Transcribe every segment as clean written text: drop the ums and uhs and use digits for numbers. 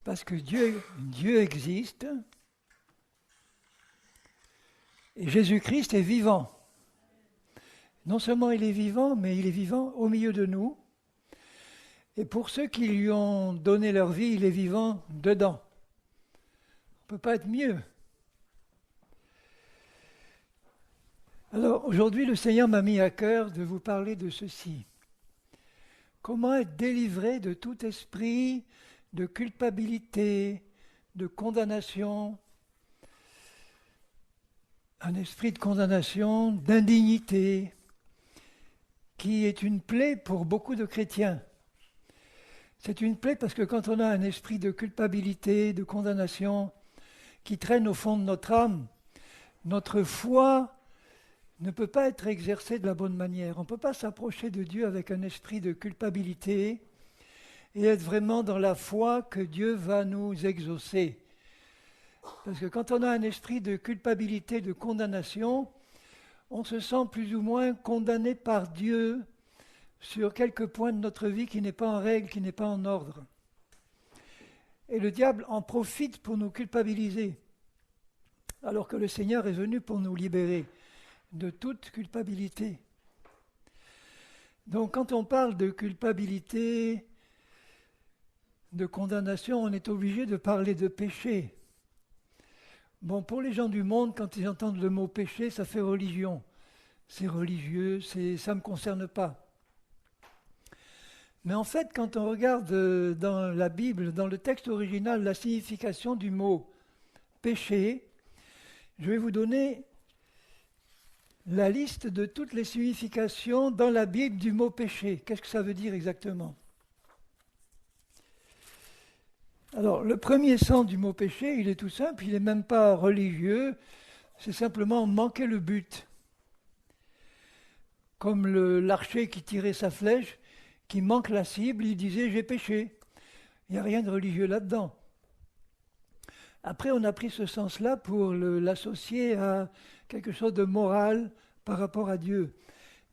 Parce que Dieu existe et Jésus-Christ est vivant. Non seulement il est vivant, mais il est vivant au milieu de nous. Et pour ceux qui lui ont donné leur vie, il est vivant dedans. On ne peut pas être mieux. Alors aujourd'hui, le Seigneur m'a mis à cœur de vous parler de ceci. Comment être délivré de tout esprit de culpabilité, de condamnation, un esprit de condamnation, d'indignité, qui est une plaie pour beaucoup de chrétiens. C'est une plaie parce que quand on a un esprit de culpabilité, de condamnation, qui traîne au fond de notre âme, notre foi ne peut pas être exercée de la bonne manière. On ne peut pas s'approcher de Dieu avec un esprit de culpabilité et être vraiment dans la foi que Dieu va nous exaucer. Parce que quand on a un esprit de culpabilité, de condamnation, on se sent plus ou moins condamné par Dieu sur quelques points de notre vie qui n'est pas en règle, qui n'est pas en ordre. Et le diable en profite pour nous culpabiliser, alors que le Seigneur est venu pour nous libérer de toute culpabilité. Donc quand on parle de culpabilité, de condamnation, on est obligé de parler de péché. Bon, pour les gens du monde, quand ils entendent le mot péché, ça fait religion. C'est religieux, ça ne me concerne pas. Mais en fait, quand on regarde dans la Bible, dans le texte original, la signification du mot péché, je vais vous donner la liste de toutes les significations dans la Bible du mot péché. Qu'est-ce que ça veut dire exactement ? Alors, le premier sens du mot péché, il est tout simple, il n'est même pas religieux, c'est simplement manquer le but. Comme l'archer qui tirait sa flèche, qui manque la cible, il disait « j'ai péché ». Il n'y a rien de religieux là-dedans. Après, on a pris ce sens-là pour l'associer à quelque chose de moral par rapport à Dieu.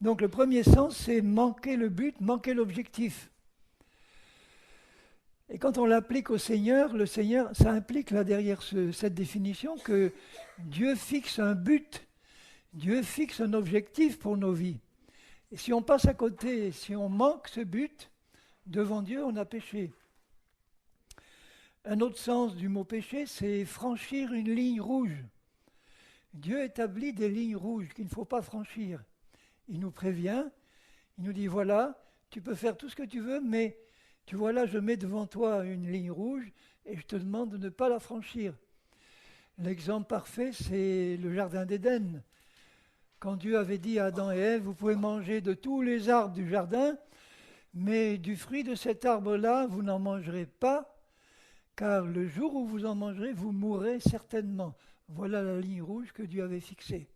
Donc le premier sens, c'est manquer le but, manquer l'objectif. Et quand on l'applique au Seigneur, le Seigneur, ça implique là derrière cette définition que Dieu fixe un but, Dieu fixe un objectif pour nos vies. Et si on passe à côté, si on manque ce but, devant Dieu, on a péché. Un autre sens du mot péché, c'est franchir une ligne rouge. Dieu établit des lignes rouges qu'il ne faut pas franchir. Il nous prévient, il nous dit voilà, tu peux faire tout ce que tu veux, mais tu vois là, je mets devant toi une ligne rouge et je te demande de ne pas la franchir. L'exemple parfait, c'est le jardin d'Éden. Quand Dieu avait dit à Adam et Ève, vous pouvez manger de tous les arbres du jardin, mais du fruit de cet arbre-là, vous n'en mangerez pas, car le jour où vous en mangerez, vous mourrez certainement. Voilà la ligne rouge que Dieu avait fixée.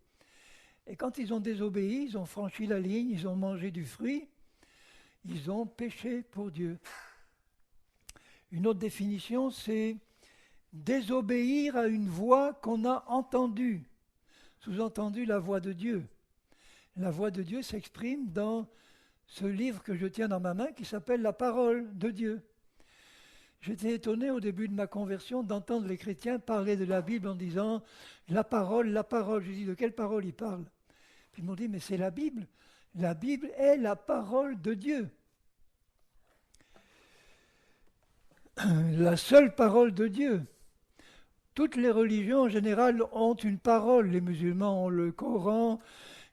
Et quand ils ont désobéi, ils ont franchi la ligne, ils ont mangé du fruit, ils ont péché pour Dieu. Une autre définition, c'est désobéir à une voix qu'on a entendue. Sous-entendu, la voix de Dieu. La voix de Dieu s'exprime dans ce livre que je tiens dans ma main qui s'appelle la parole de Dieu. J'étais étonné au début de ma conversion d'entendre les chrétiens parler de la Bible en disant « la parole, la parole ». Je dis « de quelle parole ils parlent ?» Puis ils m'ont dit « mais c'est la Bible. La Bible est la parole de Dieu. » La seule parole de Dieu. Toutes les religions en général ont une parole. Les musulmans ont le Coran,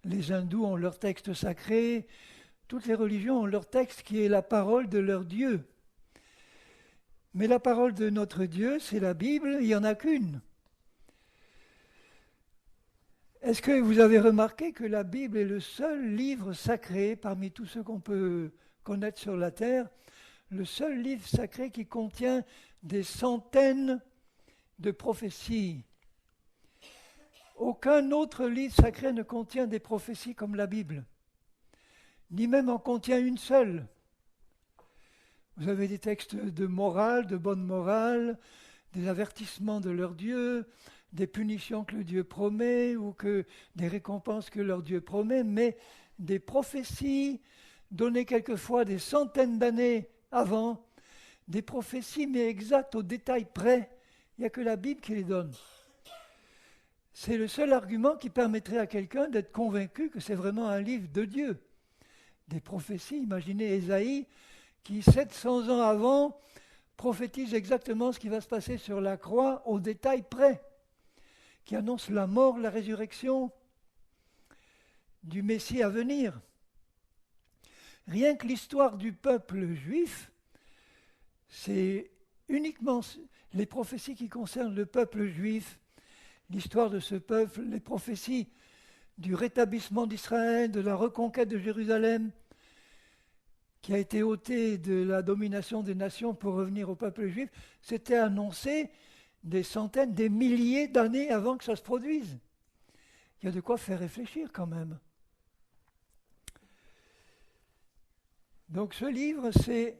les hindous ont leur texte sacré. Toutes les religions ont leur texte qui est la parole de leur Dieu. Mais la parole de notre Dieu, c'est la Bible, il n'y en a qu'une. Est-ce que vous avez remarqué que la Bible est le seul livre sacré parmi tous ceux qu'on peut connaître sur la terre, le seul livre sacré qui contient des centaines de prophéties. Aucun autre livre sacré ne contient des prophéties comme la Bible, ni même en contient une seule. Vous avez des textes de morale, de bonne morale, des avertissements de leur Dieu, des punitions que le Dieu promet ou que des récompenses que leur Dieu promet, mais des prophéties données quelquefois des centaines d'années avant, des prophéties, mais exactes au détail près. Il n'y a que la Bible qui les donne. C'est le seul argument qui permettrait à quelqu'un d'être convaincu que c'est vraiment un livre de Dieu. Des prophéties, imaginez Ésaïe, qui 700 ans avant prophétise exactement ce qui va se passer sur la croix au détail près, qui annonce la mort, la résurrection du Messie à venir. Rien que l'histoire du peuple juif, c'est uniquement les prophéties qui concernent le peuple juif, l'histoire de ce peuple, les prophéties du rétablissement d'Israël, de la reconquête de Jérusalem, qui a été ôtée de la domination des nations pour revenir au peuple juif, c'était annoncé des centaines, des milliers d'années avant que ça se produise. Il y a de quoi faire réfléchir quand même. Donc ce livre, c'est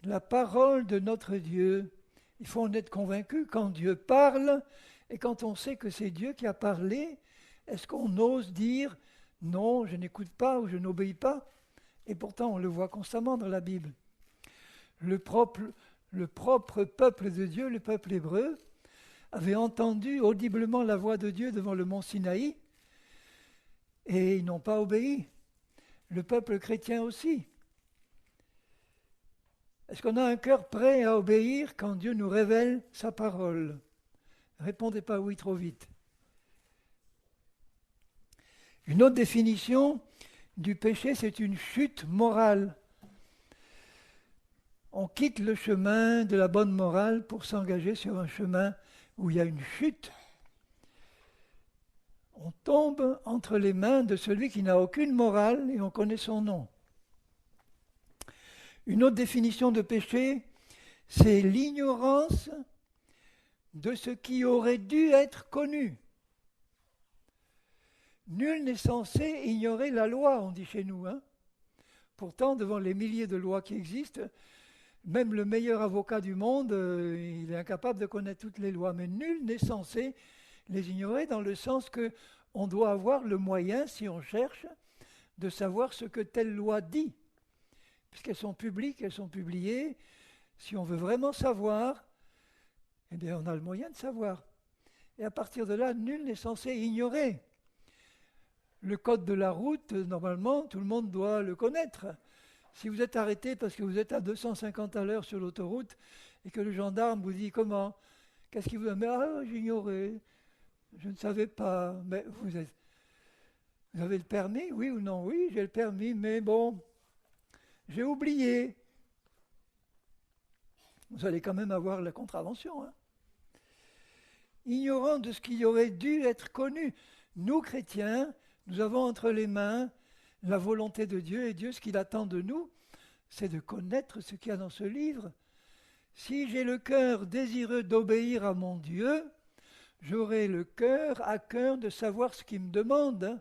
la parole de notre Dieu. Il faut en être convaincu quand Dieu parle et quand on sait que c'est Dieu qui a parlé. Est-ce qu'on ose dire « non, je n'écoute pas » ou « je n'obéis pas » ? Et pourtant, on le voit constamment dans la Bible. Le propre peuple de Dieu, le peuple hébreu, avait entendu audiblement la voix de Dieu devant le mont Sinaï et ils n'ont pas obéi. Le peuple chrétien aussi. Est-ce qu'on a un cœur prêt à obéir quand Dieu nous révèle sa parole ? Répondez pas oui trop vite. Une autre définition du péché, c'est une chute morale. On quitte le chemin de la bonne morale pour s'engager sur un chemin où il y a une chute. On tombe entre les mains de celui qui n'a aucune morale et on connaît son nom. Une autre définition de péché, c'est l'ignorance de ce qui aurait dû être connu. Nul n'est censé ignorer la loi, on dit chez nous. Pourtant, devant les milliers de lois qui existent, même le meilleur avocat du monde, il est incapable de connaître toutes les lois. Mais nul n'est censé les ignorer dans le sens qu'on doit avoir le moyen, si on cherche, de savoir ce que telle loi dit. Puisqu'elles sont publiques, elles sont publiées. Si on veut vraiment savoir, eh bien on a le moyen de savoir. Et à partir de là, nul n'est censé ignorer. Le code de la route, normalement, tout le monde doit le connaître. Si vous êtes arrêté parce que vous êtes à 250 à l'heure sur l'autoroute et que le gendarme vous dit comment, qu'est-ce qu'il vous dit ? J'ignorais, je ne savais pas. Mais vous avez le permis, oui ou non ? Oui, j'ai le permis, mais bon, j'ai oublié. Vous allez quand même avoir la contravention. Ignorant de ce qui aurait dû être connu. Nous, chrétiens, nous avons entre les mains la volonté de Dieu, et Dieu, ce qu'il attend de nous, c'est de connaître ce qu'il y a dans ce livre. Si j'ai le cœur désireux d'obéir à mon Dieu, j'aurai le cœur à cœur de savoir ce qu'il me demande.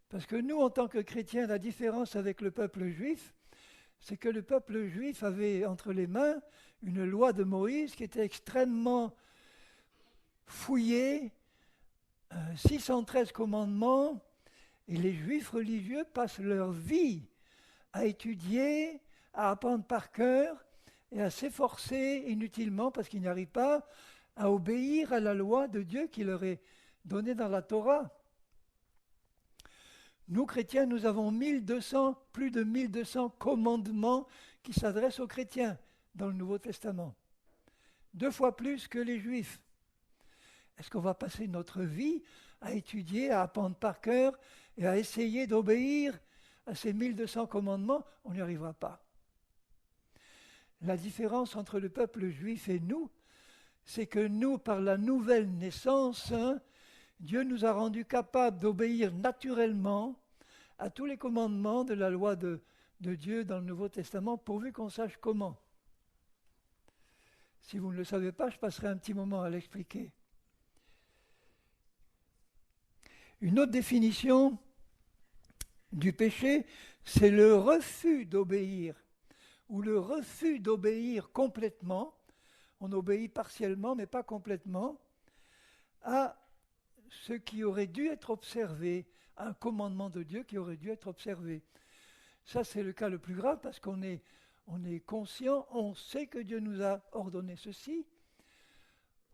Parce que nous, en tant que chrétiens, la différence avec le peuple juif, c'est que le peuple juif avait entre les mains une loi de Moïse qui était extrêmement fouillée, 613 commandements, et les juifs religieux passent leur vie à étudier, à apprendre par cœur et à s'efforcer inutilement parce qu'ils n'arrivent pas à obéir à la loi de Dieu qui leur est donnée dans la Torah. Nous, chrétiens, nous avons plus de 1200 commandements qui s'adressent aux chrétiens dans le Nouveau Testament. 2 fois plus que les juifs. Est-ce qu'on va passer notre vie à étudier, à apprendre par cœur et à essayer d'obéir à ces 1200 commandements ? On n'y arrivera pas. La différence entre le peuple juif et nous, c'est que nous, par la nouvelle naissance, Dieu nous a rendus capables d'obéir naturellement à tous les commandements de la loi de Dieu dans le Nouveau Testament, pourvu qu'on sache comment. Si vous ne le savez pas, je passerai un petit moment à l'expliquer. Une autre définition du péché, c'est le refus d'obéir, ou le refus d'obéir complètement, on obéit partiellement mais pas complètement, à ce qui aurait dû être observé, un commandement de Dieu qui aurait dû être observé. Ça, c'est le cas le plus grave parce qu'on on est conscient, on sait que Dieu nous a ordonné ceci,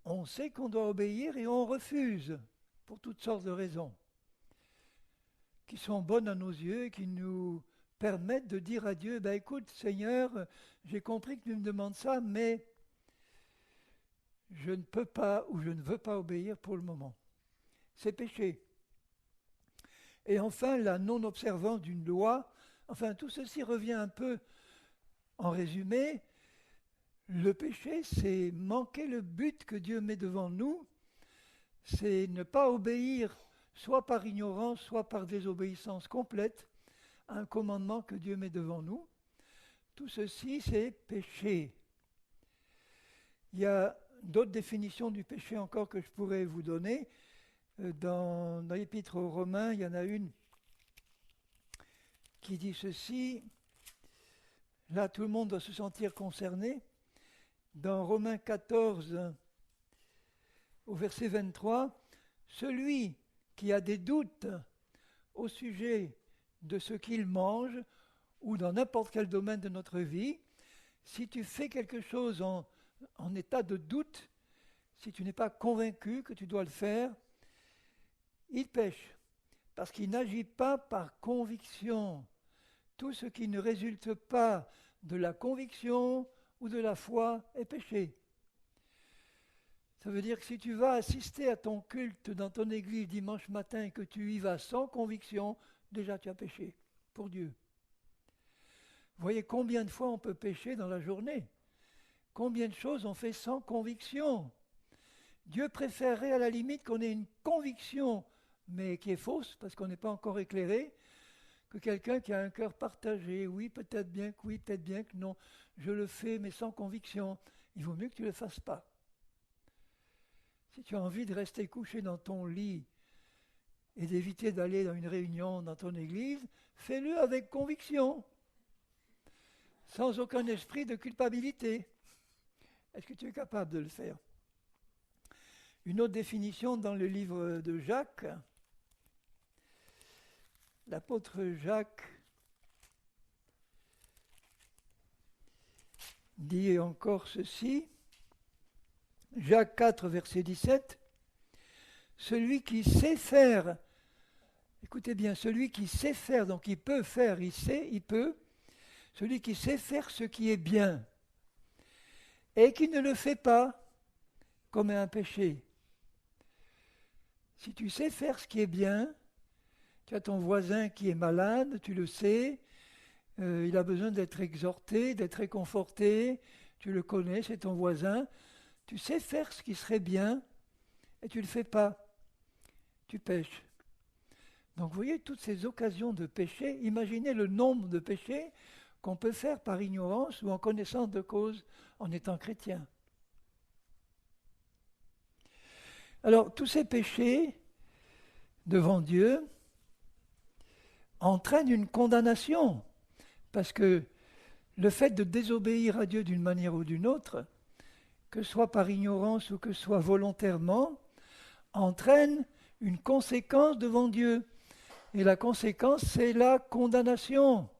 on sait qu'on doit obéir et on refuse pour toutes sortes de raisons qui sont bonnes à nos yeux et qui nous permettent de dire à Dieu, ben écoute Seigneur, j'ai compris que tu me demandes ça, mais je ne peux pas ou je ne veux pas obéir pour le moment. C'est péché. Et enfin, la non-observance d'une loi, enfin tout ceci revient un peu en résumé. Le péché, c'est manquer le but que Dieu met devant nous, c'est ne pas obéir soit par ignorance, soit par désobéissance complète à un commandement que Dieu met devant nous. Tout ceci, c'est péché. Il y a d'autres définitions du péché encore que je pourrais vous donner. Dans l'Épître aux Romains, il y en a une qui dit ceci. Là, tout le monde doit se sentir concerné. Dans Romains 14, au verset 23, « Celui qui a des doutes au sujet de ce qu'il mange ou dans n'importe quel domaine de notre vie, si tu fais quelque chose en état de doute, si tu n'es pas convaincu que tu dois le faire, il pêche, parce qu'il n'agit pas par conviction. Tout ce qui ne résulte pas de la conviction ou de la foi est péché. » Ça veut dire que si tu vas assister à ton culte dans ton église dimanche matin et que tu y vas sans conviction, déjà tu as péché pour Dieu. Vous voyez combien de fois on peut pécher dans la journée? Combien de choses on fait sans conviction? Dieu préférerait à la limite qu'on ait une conviction, mais qui est fausse parce qu'on n'est pas encore éclairé, que quelqu'un qui a un cœur partagé. Oui, peut-être bien que oui, peut-être bien que non. Je le fais, mais sans conviction. Il vaut mieux que tu ne le fasses pas. Si tu as envie de rester couché dans ton lit et d'éviter d'aller dans une réunion dans ton église, fais-le avec conviction, sans aucun esprit de culpabilité. Est-ce que tu es capable de le faire? Une autre définition dans le livre de Jacques, l'apôtre Jacques dit encore ceci, Jacques 4, verset 17, « Celui qui sait faire, écoutez bien, celui qui sait faire, donc il peut faire, il sait, il peut, celui qui sait faire ce qui est bien, et qui ne le fait pas, commet un péché. » Si tu sais faire ce qui est bien, tu as ton voisin qui est malade, tu le sais, il a besoin d'être exhorté, d'être réconforté, tu le connais, c'est ton voisin, tu sais faire ce qui serait bien et tu ne le fais pas, tu pêches. Donc vous voyez toutes ces occasions de péché, imaginez le nombre de péchés qu'on peut faire par ignorance ou en connaissance de cause en étant chrétien. Alors tous ces péchés devant Dieu entraînent une condamnation, parce que le fait de désobéir à Dieu d'une manière ou d'une autre, que ce soit par ignorance ou que ce soit volontairement, entraîne une conséquence devant Dieu. Et la conséquence, c'est la condamnation.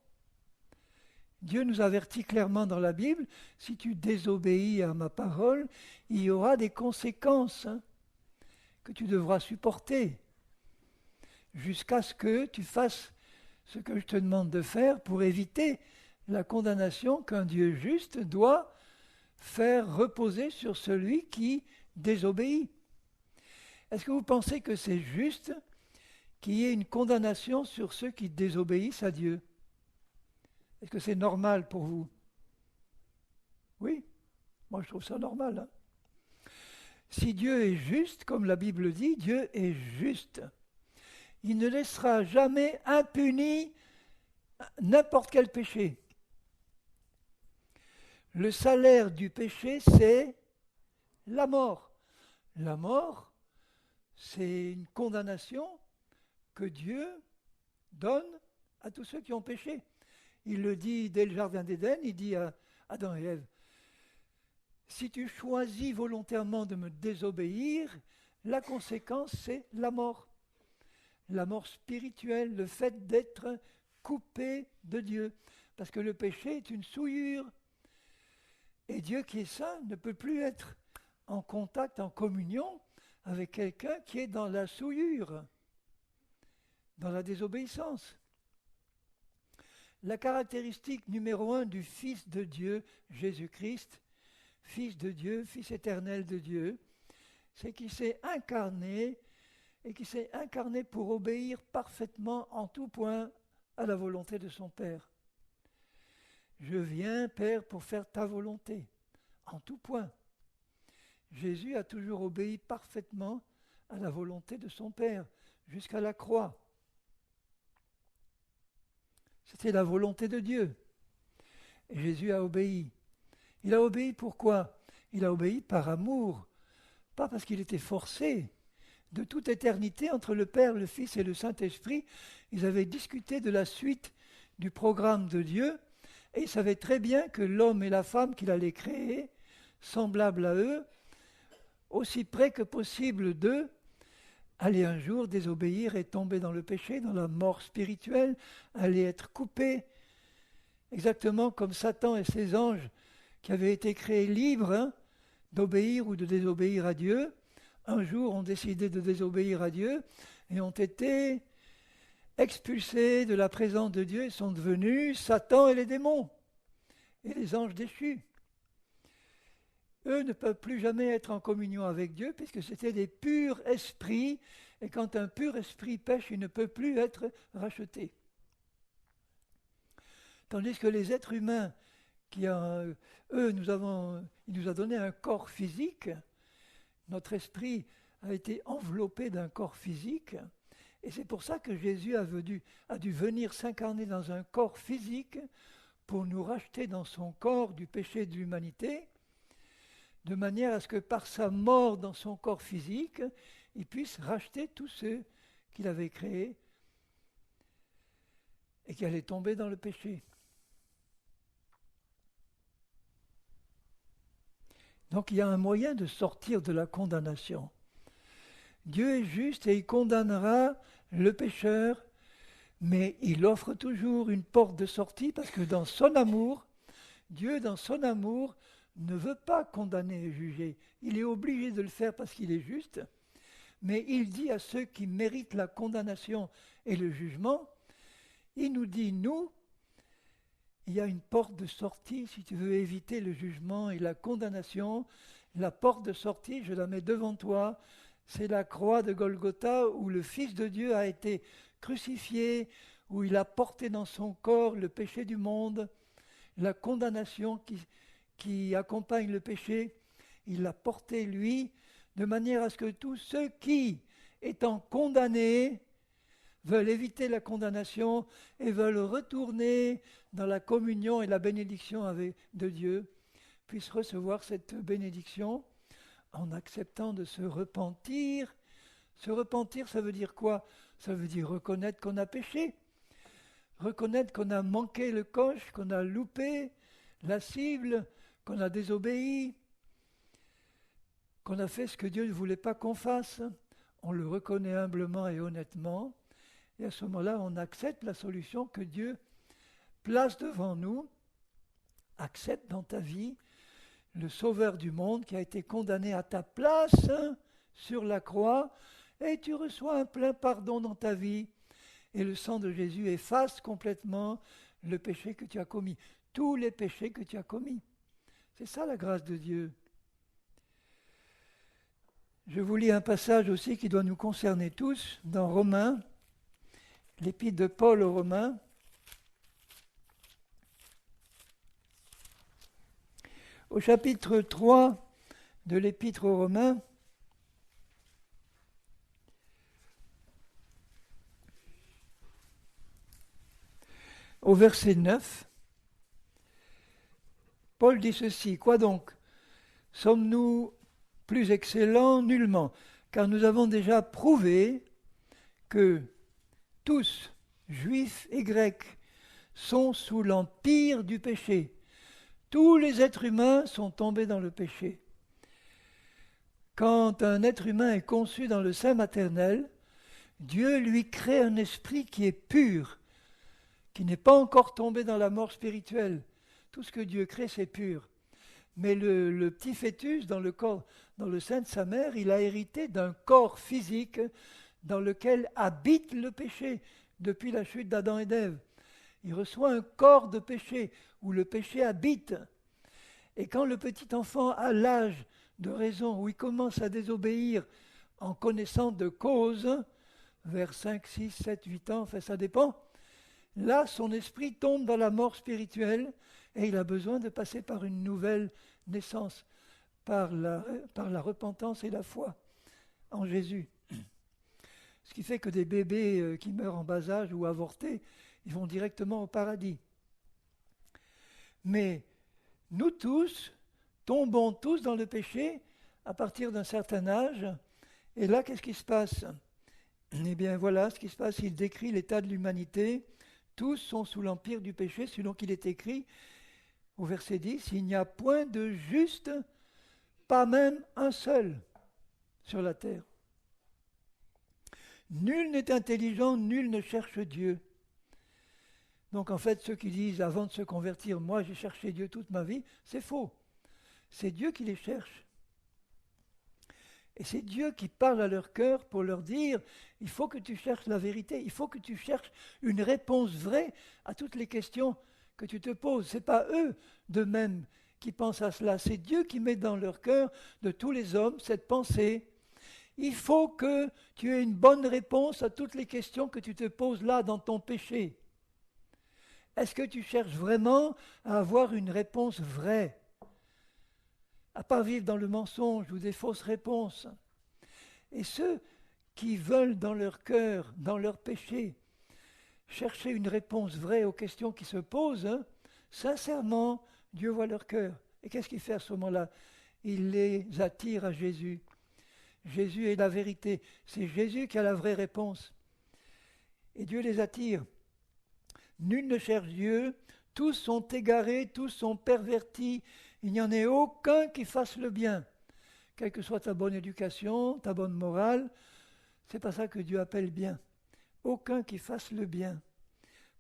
Dieu nous avertit clairement dans la Bible, si tu désobéis à ma parole, il y aura des conséquences que tu devras supporter, jusqu'à ce que tu fasses ce que je te demande de faire pour éviter la condamnation qu'un Dieu juste doit faire reposer sur celui qui désobéit. Est-ce que vous pensez que c'est juste qu'il y ait une condamnation sur ceux qui désobéissent à Dieu? Est-ce que c'est normal pour vous? Oui, moi je trouve ça normal. Hein? Si Dieu est juste, comme la Bible dit, Dieu est juste. Il ne laissera jamais impuni n'importe quel péché. Le salaire du péché, c'est la mort. La mort, c'est une condamnation que Dieu donne à tous ceux qui ont péché. Il le dit dès le jardin d'Éden, il dit à Adam et Ève, si tu choisis volontairement de me désobéir, la conséquence, c'est la mort. La mort spirituelle, le fait d'être coupé de Dieu. parce que le péché est une souillure. Et Dieu qui est saint ne peut plus être en contact, en communion avec quelqu'un qui est dans la souillure, dans la désobéissance. La caractéristique numéro 1 du Fils de Dieu, Jésus-Christ, Fils de Dieu, Fils éternel de Dieu, c'est qu'il s'est incarné et qu'il s'est incarné pour obéir parfaitement en tout point à la volonté de son Père. Je viens, Père, pour faire ta volonté, en tout point. Jésus a toujours obéi parfaitement à la volonté de son Père, jusqu'à la croix. C'était la volonté de Dieu. Et Jésus a obéi. Il a obéi pourquoi ? Il a obéi par amour, pas parce qu'il était forcé. De toute éternité, entre le Père, le Fils et le Saint-Esprit, ils avaient discuté de la suite du programme de Dieu, et ils savaient très bien que l'homme et la femme qu'il allait créer, semblables à eux, aussi près que possible d'eux, allaient un jour désobéir et tomber dans le péché, dans la mort spirituelle, allaient être coupés, exactement comme Satan et ses anges qui avaient été créés libres d'obéir ou de désobéir à Dieu, un jour ont décidé de désobéir à Dieu et ont été expulsés de la présence de Dieu et sont devenus Satan et les démons et les anges déchus. Eux ne peuvent plus jamais être en communion avec Dieu puisque c'était des purs esprits et quand un pur esprit pêche, il ne peut plus être racheté. Tandis que les êtres humains, il nous a donné un corps physique, notre esprit a été enveloppé d'un corps physique et c'est pour ça que Jésus a dû venir s'incarner dans un corps physique pour nous racheter dans son corps du péché de l'humanité, de manière à ce que par sa mort dans son corps physique, il puisse racheter tous ceux qu'il avait créés et qui allaient tomber dans le péché. Donc il y a un moyen de sortir de la condamnation. Dieu est juste et il condamnera le pécheur, mais il offre toujours une porte de sortie parce que dans son amour, Dieu dans son amour ne veut pas condamner et juger. Il est obligé de le faire parce qu'il est juste, mais il dit à ceux qui méritent la condamnation et le jugement, il nous dit, nous, il y a une porte de sortie si tu veux éviter le jugement et la condamnation. La porte de sortie, je la mets devant toi, c'est la croix de Golgotha où le Fils de Dieu a été crucifié, où il a porté dans son corps le péché du monde, la condamnation qui accompagne le péché, il l'a porté lui, de manière à ce que tous ceux qui, étant condamnés, veulent éviter la condamnation et veulent retourner dans la communion et la bénédiction de Dieu, puissent recevoir cette bénédiction en acceptant de se repentir. Se repentir, ça veut dire quoi ? Ça veut dire reconnaître qu'on a péché, reconnaître qu'on a manqué le coche, qu'on a loupé la cible, qu'on a désobéi, qu'on a fait ce que Dieu ne voulait pas qu'on fasse. On le reconnaît humblement et honnêtement. Et à ce moment-là, on accepte la solution que Dieu place devant nous. Accepte dans ta vie le Sauveur du monde qui a été condamné à ta place sur la croix et tu reçois un plein pardon dans ta vie. Et le sang de Jésus efface complètement le péché que tu as commis. Tous les péchés que tu as commis. C'est ça la grâce de Dieu. Je vous lis un passage aussi qui doit nous concerner tous dans Romains. L'épître de Paul aux Romains, au chapitre 3 de l'épître aux Romains, au verset 9, Paul dit ceci, « Quoi donc ? Sommes-nous plus excellents ? Nullement, car nous avons déjà prouvé que tous, juifs et grecs, sont sous l'empire du péché. Tous les êtres humains sont tombés dans le péché. Quand un être humain est conçu dans le sein maternel, Dieu lui crée un esprit qui est pur, qui n'est pas encore tombé dans la mort spirituelle. Tout ce que Dieu crée, c'est pur. Mais le petit fœtus dans le corps, dans le sein de sa mère, il a hérité d'un corps physique dans lequel habite le péché depuis la chute d'Adam et d'Ève. Il reçoit un corps de péché où le péché habite. Et quand le petit enfant a l'âge de raison, où il commence à désobéir en connaissant de cause, vers 5, 6, 7, 8 ans, enfin ça dépend, là son esprit tombe dans la mort spirituelle et il a besoin de passer par une nouvelle naissance, par la repentance et la foi en Jésus. Ce qui fait que des bébés qui meurent en bas âge ou avortés, ils vont directement au paradis. Mais nous tous tombons tous dans le péché à partir d'un certain âge. Et là, qu'est-ce qui se passe? Eh bien, voilà ce qui se passe. Il décrit l'état de l'humanité. Tous sont sous l'empire du péché, selon qu'il est écrit au verset 10, il n'y a point de juste, pas même un seul sur la terre. Nul n'est intelligent, nul ne cherche Dieu. Donc en fait, ceux qui disent avant de se convertir, moi j'ai cherché Dieu toute ma vie, c'est faux. C'est Dieu qui les cherche. Et c'est Dieu qui parle à leur cœur pour leur dire, il faut que tu cherches la vérité, il faut que tu cherches une réponse vraie à toutes les questions que tu te poses. Ce n'est pas eux d'eux-mêmes qui pensent à cela, c'est Dieu qui met dans leur cœur de tous les hommes cette pensée. Il faut que tu aies une bonne réponse à toutes les questions que tu te poses là dans ton péché. Est-ce que tu cherches vraiment à avoir une réponse vraie? À pas vivre dans le mensonge ou des fausses réponses. Et ceux qui veulent dans leur cœur, dans leur péché, chercher une réponse vraie aux questions qui se posent, sincèrement, Dieu voit leur cœur. Et qu'est-ce qu'il fait à ce moment-là? Il les attire à Jésus. Jésus est la vérité. C'est Jésus qui a la vraie réponse. Et Dieu les attire. Nul ne cherche Dieu, tous sont égarés, tous sont pervertis. Il n'y en ait aucun qui fasse le bien. Quelle que soit ta bonne éducation, ta bonne morale, c'est pas ça que Dieu appelle bien. Aucun qui fasse le bien.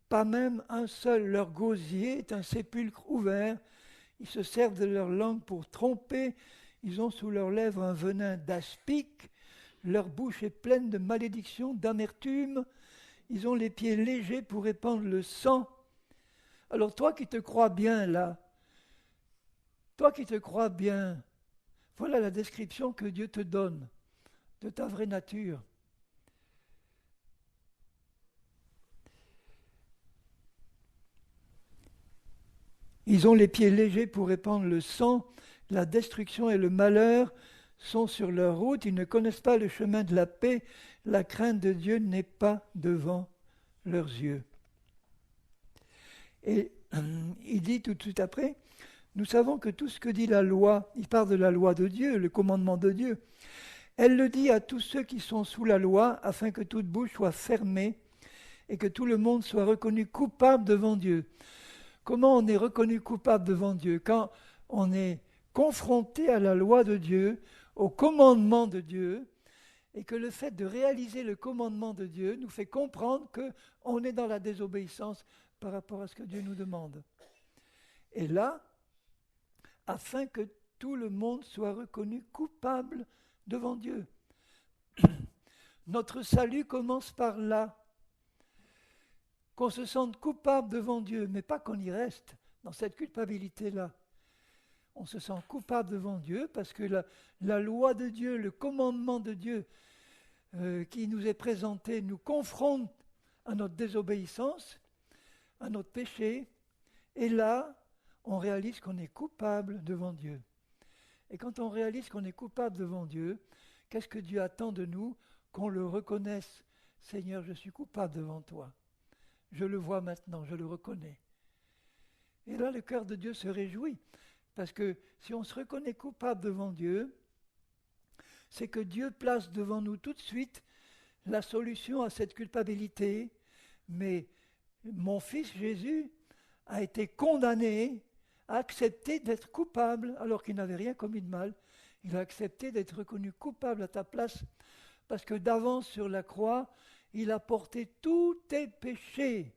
Pas même un seul. Leur gosier est un sépulcre ouvert. Ils se servent de leur langue pour tromper. Ils ont sous leurs lèvres un venin d'aspic. Leur bouche est pleine de malédiction, d'amertume. Ils ont les pieds légers pour répandre le sang. Alors toi qui te crois bien là, toi qui te crois bien, voilà la description que Dieu te donne de ta vraie nature. Ils ont les pieds légers pour répandre le sang, la destruction et le malheur sont sur leur route, ils ne connaissent pas le chemin de la paix, la crainte de Dieu n'est pas devant leurs yeux. Et il dit tout de suite après, nous savons que tout ce que dit la loi, il parle de la loi de Dieu, le commandement de Dieu, elle le dit à tous ceux qui sont sous la loi, afin que toute bouche soit fermée et que tout le monde soit reconnu coupable devant Dieu. Comment on est reconnu coupable devant Dieu? Quand on est confronté à la loi de Dieu, au commandement de Dieu, et que le fait de réaliser le commandement de Dieu nous fait comprendre qu'on est dans la désobéissance par rapport à ce que Dieu nous demande. Et là, afin que tout le monde soit reconnu coupable devant Dieu. Notre salut commence par là. Qu'on se sente coupable devant Dieu, mais pas qu'on y reste dans cette culpabilité-là. On se sent coupable devant Dieu parce que la loi de Dieu, le commandement de Dieu qui nous est présenté nous confronte à notre désobéissance, à notre péché, et là, on réalise qu'on est coupable devant Dieu. Et quand on réalise qu'on est coupable devant Dieu, qu'est-ce que Dieu attend de nous? Qu'on le reconnaisse. Seigneur, je suis coupable devant toi. Je le vois maintenant, je le reconnais. Et là, le cœur de Dieu se réjouit. Parce que si on se reconnaît coupable devant Dieu, c'est que Dieu place devant nous tout de suite la solution à cette culpabilité. Mais mon fils Jésus a été condamné, a accepté d'être coupable alors qu'il n'avait rien commis de mal. Il a accepté d'être reconnu coupable à ta place parce que d'avance sur la croix, il a porté tous tes péchés.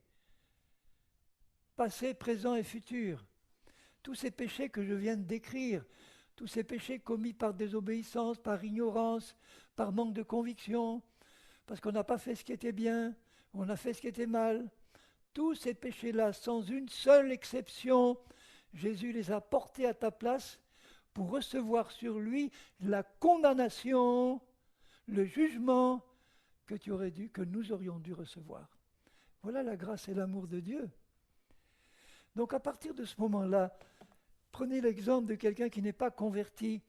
passé, présent et futur. Tous ces péchés que je viens de décrire, tous ces péchés commis par désobéissance, par ignorance, par manque de conviction, parce qu'on n'a pas fait ce qui était bien, on a fait ce qui était mal, tous ces péchés-là, sans une seule exception, Jésus les a portés à ta place pour recevoir sur lui la condamnation, le jugement que nous aurions dû recevoir. Voilà la grâce et l'amour de Dieu. Donc à partir de ce moment-là, prenez l'exemple de quelqu'un qui n'est pas converti,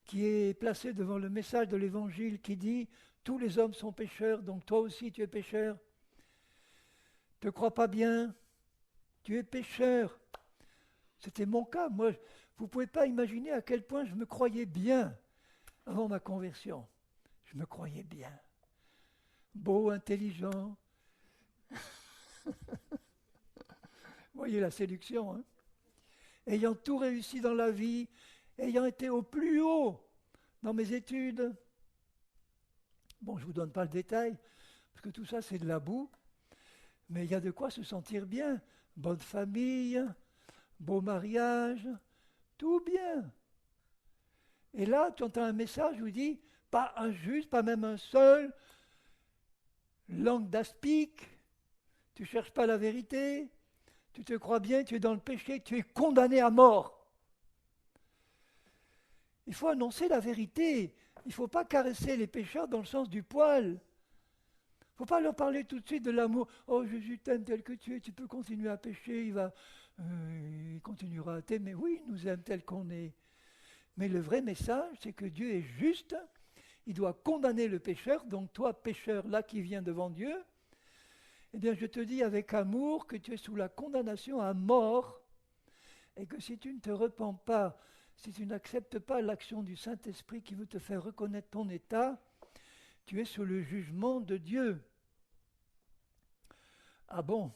qui est placé devant le message de l'Évangile qui dit « Tous les hommes sont pécheurs, donc toi aussi tu es pécheur. Ne te crois pas bien, tu es pécheur. » C'était mon cas. Moi, vous ne pouvez pas imaginer à quel point je me croyais bien avant ma conversion. Je me croyais bien. Beau, intelligent. Vous voyez la séduction, hein? Ayant tout réussi dans la vie, ayant été au plus haut dans mes études. Bon, je ne vous donne pas le détail, parce que tout ça, c'est de la boue. Mais il y a de quoi se sentir bien. Bonne famille, beau mariage, tout bien. Et là, tu entends un message où il dit, pas un juste, pas même un seul, langue d'aspic, tu ne cherches pas la vérité, tu te crois bien, tu es dans le péché, tu es condamné à mort. Il faut annoncer la vérité. Il ne faut pas caresser les pécheurs dans le sens du poil. Il ne faut pas leur parler tout de suite de l'amour. Oh Jésus t'aime tel que tu es, tu peux continuer à pécher, il continuera à t'aimer. Oui, il nous aime tel qu'on est. Mais le vrai message, c'est que Dieu est juste, il doit condamner le pécheur, donc toi, pécheur, là qui viens devant Dieu, eh bien je te dis avec amour que tu es sous la condamnation à mort, et que si tu ne te repens pas, si tu n'acceptes pas l'action du Saint-Esprit qui veut te faire reconnaître ton état, tu es sous le jugement de Dieu. Ah bon?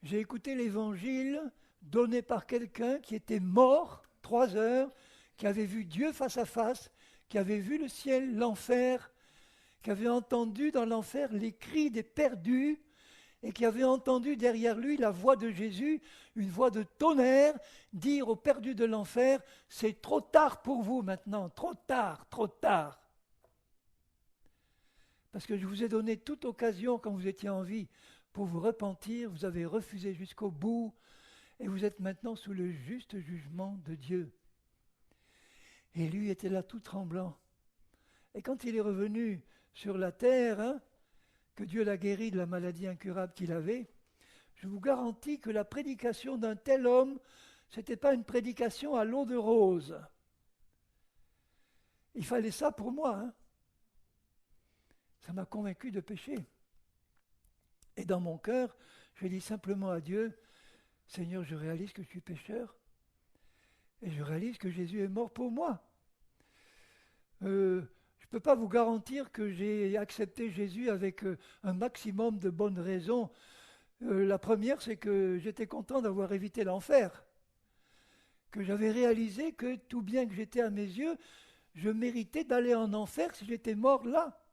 J'ai écouté l'évangile donné par quelqu'un qui était mort 3 heures, qui avait vu Dieu face à face, qui avait vu le ciel, l'enfer, qui avait entendu dans l'enfer les cris des perdus, et qui avait entendu derrière lui la voix de Jésus, une voix de tonnerre, dire aux perdus de l'enfer, « C'est trop tard pour vous maintenant, trop tard, trop tard. » Parce que je vous ai donné toute occasion quand vous étiez en vie pour vous repentir, vous avez refusé jusqu'au bout, et vous êtes maintenant sous le juste jugement de Dieu. Et lui était là tout tremblant. Et quand il est revenu sur la terre, que Dieu l'a guéri de la maladie incurable qu'il avait, je vous garantis que la prédication d'un tel homme, ce n'était pas une prédication à l'eau de rose. Il fallait ça pour moi. Ça m'a convaincu de pécher. Et dans mon cœur, je dis simplement à Dieu, Seigneur, je réalise que je suis pécheur, et je réalise que Jésus est mort pour moi. Je ne peux pas vous garantir que j'ai accepté Jésus avec un maximum de bonnes raisons. La première, c'est que j'étais content d'avoir évité l'enfer, que j'avais réalisé que tout bien que j'étais à mes yeux, je méritais d'aller en enfer si j'étais mort là.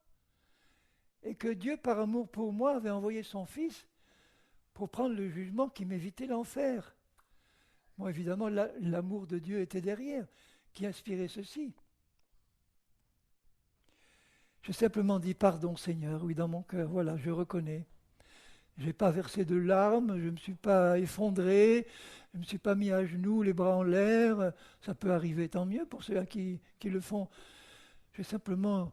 Et que Dieu, par amour pour moi, avait envoyé son Fils pour prendre le jugement qui m'évitait l'enfer. Bon, évidemment, l'amour de Dieu était derrière, qui inspirait ceci. J'ai simplement dit, pardon Seigneur, oui, dans mon cœur, voilà, je reconnais. Je n'ai pas versé de larmes, je ne me suis pas effondré, je ne me suis pas mis à genoux, les bras en l'air. Ça peut arriver, tant mieux pour ceux qui le font. J'ai simplement,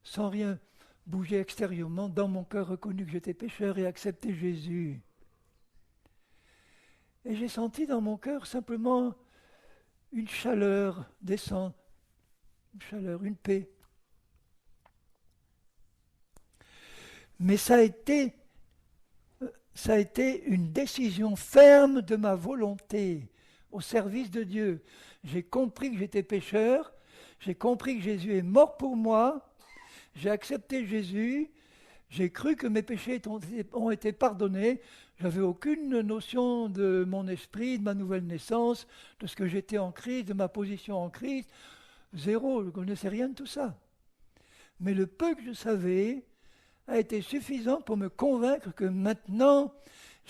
sans rien bouger extérieurement, dans mon cœur reconnu que j'étais pécheur et accepté Jésus. Et j'ai senti dans mon cœur simplement une chaleur descendre, une chaleur, une paix. Mais ça a été une décision ferme de ma volonté au service de Dieu. J'ai compris que j'étais pécheur, j'ai compris que Jésus est mort pour moi, j'ai accepté Jésus, j'ai cru que mes péchés ont été pardonnés, j'avais aucune notion de mon esprit, de ma nouvelle naissance, de ce que j'étais en Christ, de ma position en Christ, zéro, je ne connaissais rien de tout ça. Mais le peu que je savais a été suffisant pour me convaincre que maintenant,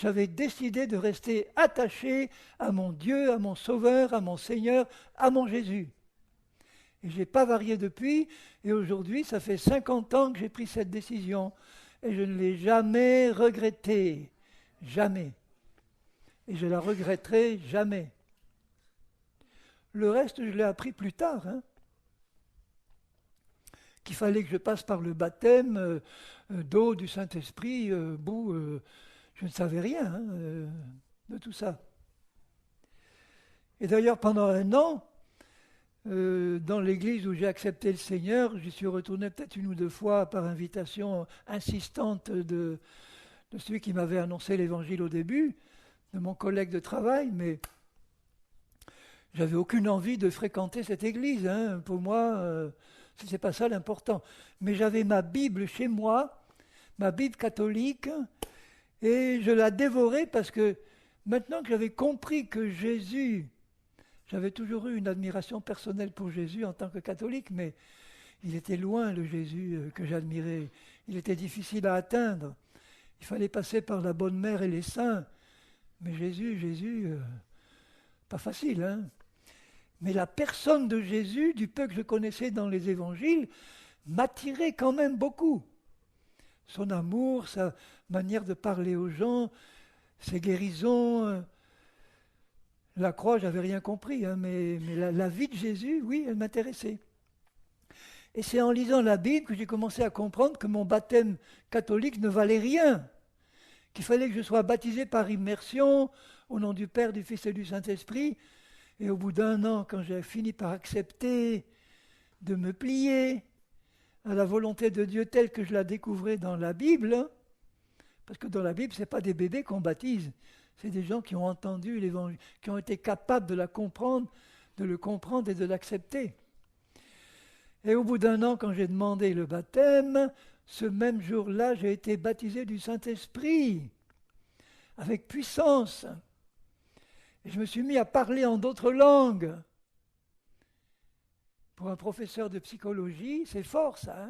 J'avais décidé de rester attaché à mon Dieu, à mon Sauveur, à mon Seigneur, à mon Jésus. Et je n'ai pas varié depuis, et aujourd'hui, ça fait 50 ans que j'ai pris cette décision, et je ne l'ai jamais regrettée, jamais. Et je la regretterai jamais. Le reste, je l'ai appris plus tard, qu'il fallait que je passe par le baptême d'eau du Saint-Esprit, je ne savais rien de tout ça. Et d'ailleurs, pendant un an, dans l'église où j'ai accepté le Seigneur, j'y suis retourné peut-être une ou deux fois par invitation insistante de celui qui m'avait annoncé l'évangile au début, de mon collègue de travail, mais j'avais aucune envie de fréquenter cette église. Pour moi, c'est pas ça l'important. Mais j'avais ma Bible chez moi, ma Bible catholique, et je la dévorais parce que maintenant que j'avais compris que Jésus, j'avais toujours eu une admiration personnelle pour Jésus en tant que catholique, mais il était loin le Jésus que j'admirais. Il était difficile à atteindre. Il fallait passer par la bonne mère et les saints. Mais Jésus, pas facile, Mais la personne de Jésus, du peu que je connaissais dans les évangiles, m'attirait quand même beaucoup. Son amour, sa manière de parler aux gens, ses guérisons. La croix, j'avais rien compris, mais la vie de Jésus, oui, elle m'intéressait. Et c'est en lisant la Bible que j'ai commencé à comprendre que mon baptême catholique ne valait rien, qu'il fallait que je sois baptisé par immersion, au nom du Père, du Fils et du Saint-Esprit. Et au bout d'un an, quand j'ai fini par accepter de me plier à la volonté de Dieu telle que je la découvrais dans la Bible, parce que dans la Bible, ce n'est pas des bébés qu'on baptise, c'est des gens qui ont entendu l'Évangile, qui ont été capables de le comprendre et de l'accepter. Et au bout d'un an, quand j'ai demandé le baptême, ce même jour-là, j'ai été baptisé du Saint-Esprit, avec puissance. Et je me suis mis à parler en d'autres langues. Pour un professeur de psychologie, c'est fort ça,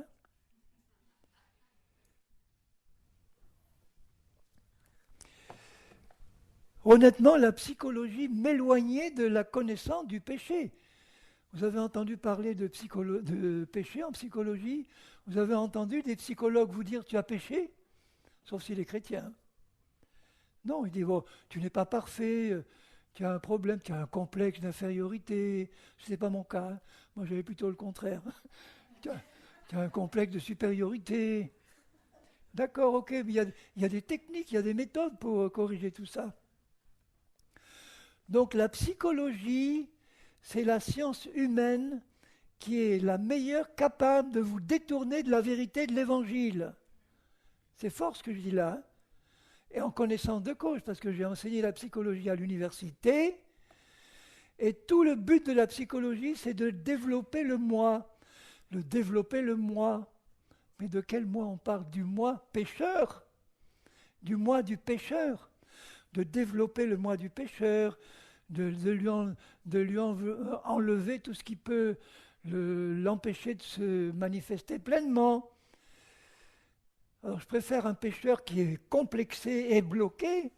Honnêtement, la psychologie m'éloignait de la connaissance du péché. Vous avez entendu parler de péché en psychologie? Vous avez entendu des psychologues vous dire tu as péché? Sauf s'il est chrétien. Non, il dit bon, tu n'es pas parfait, tu as un problème, tu as un complexe d'infériorité. Ce n'est pas mon cas. Moi, j'avais plutôt le contraire. tu as un complexe de supériorité. D'accord, ok, mais il y a des techniques, il y a des méthodes pour corriger tout ça. Donc la psychologie, c'est la science humaine qui est la meilleure capable de vous détourner de la vérité de l'Évangile. C'est fort ce que je dis là. Et en connaissance de cause, parce que j'ai enseigné la psychologie à l'université, et tout le but de la psychologie, c'est de développer le moi. De développer le moi. Mais de quel moi on parle? Du moi pécheur. Du moi du pécheur. De développer le moi du pécheur, de lui enlever tout ce qui peut l'empêcher de se manifester pleinement. Alors je préfère un pécheur qui est complexé et bloqué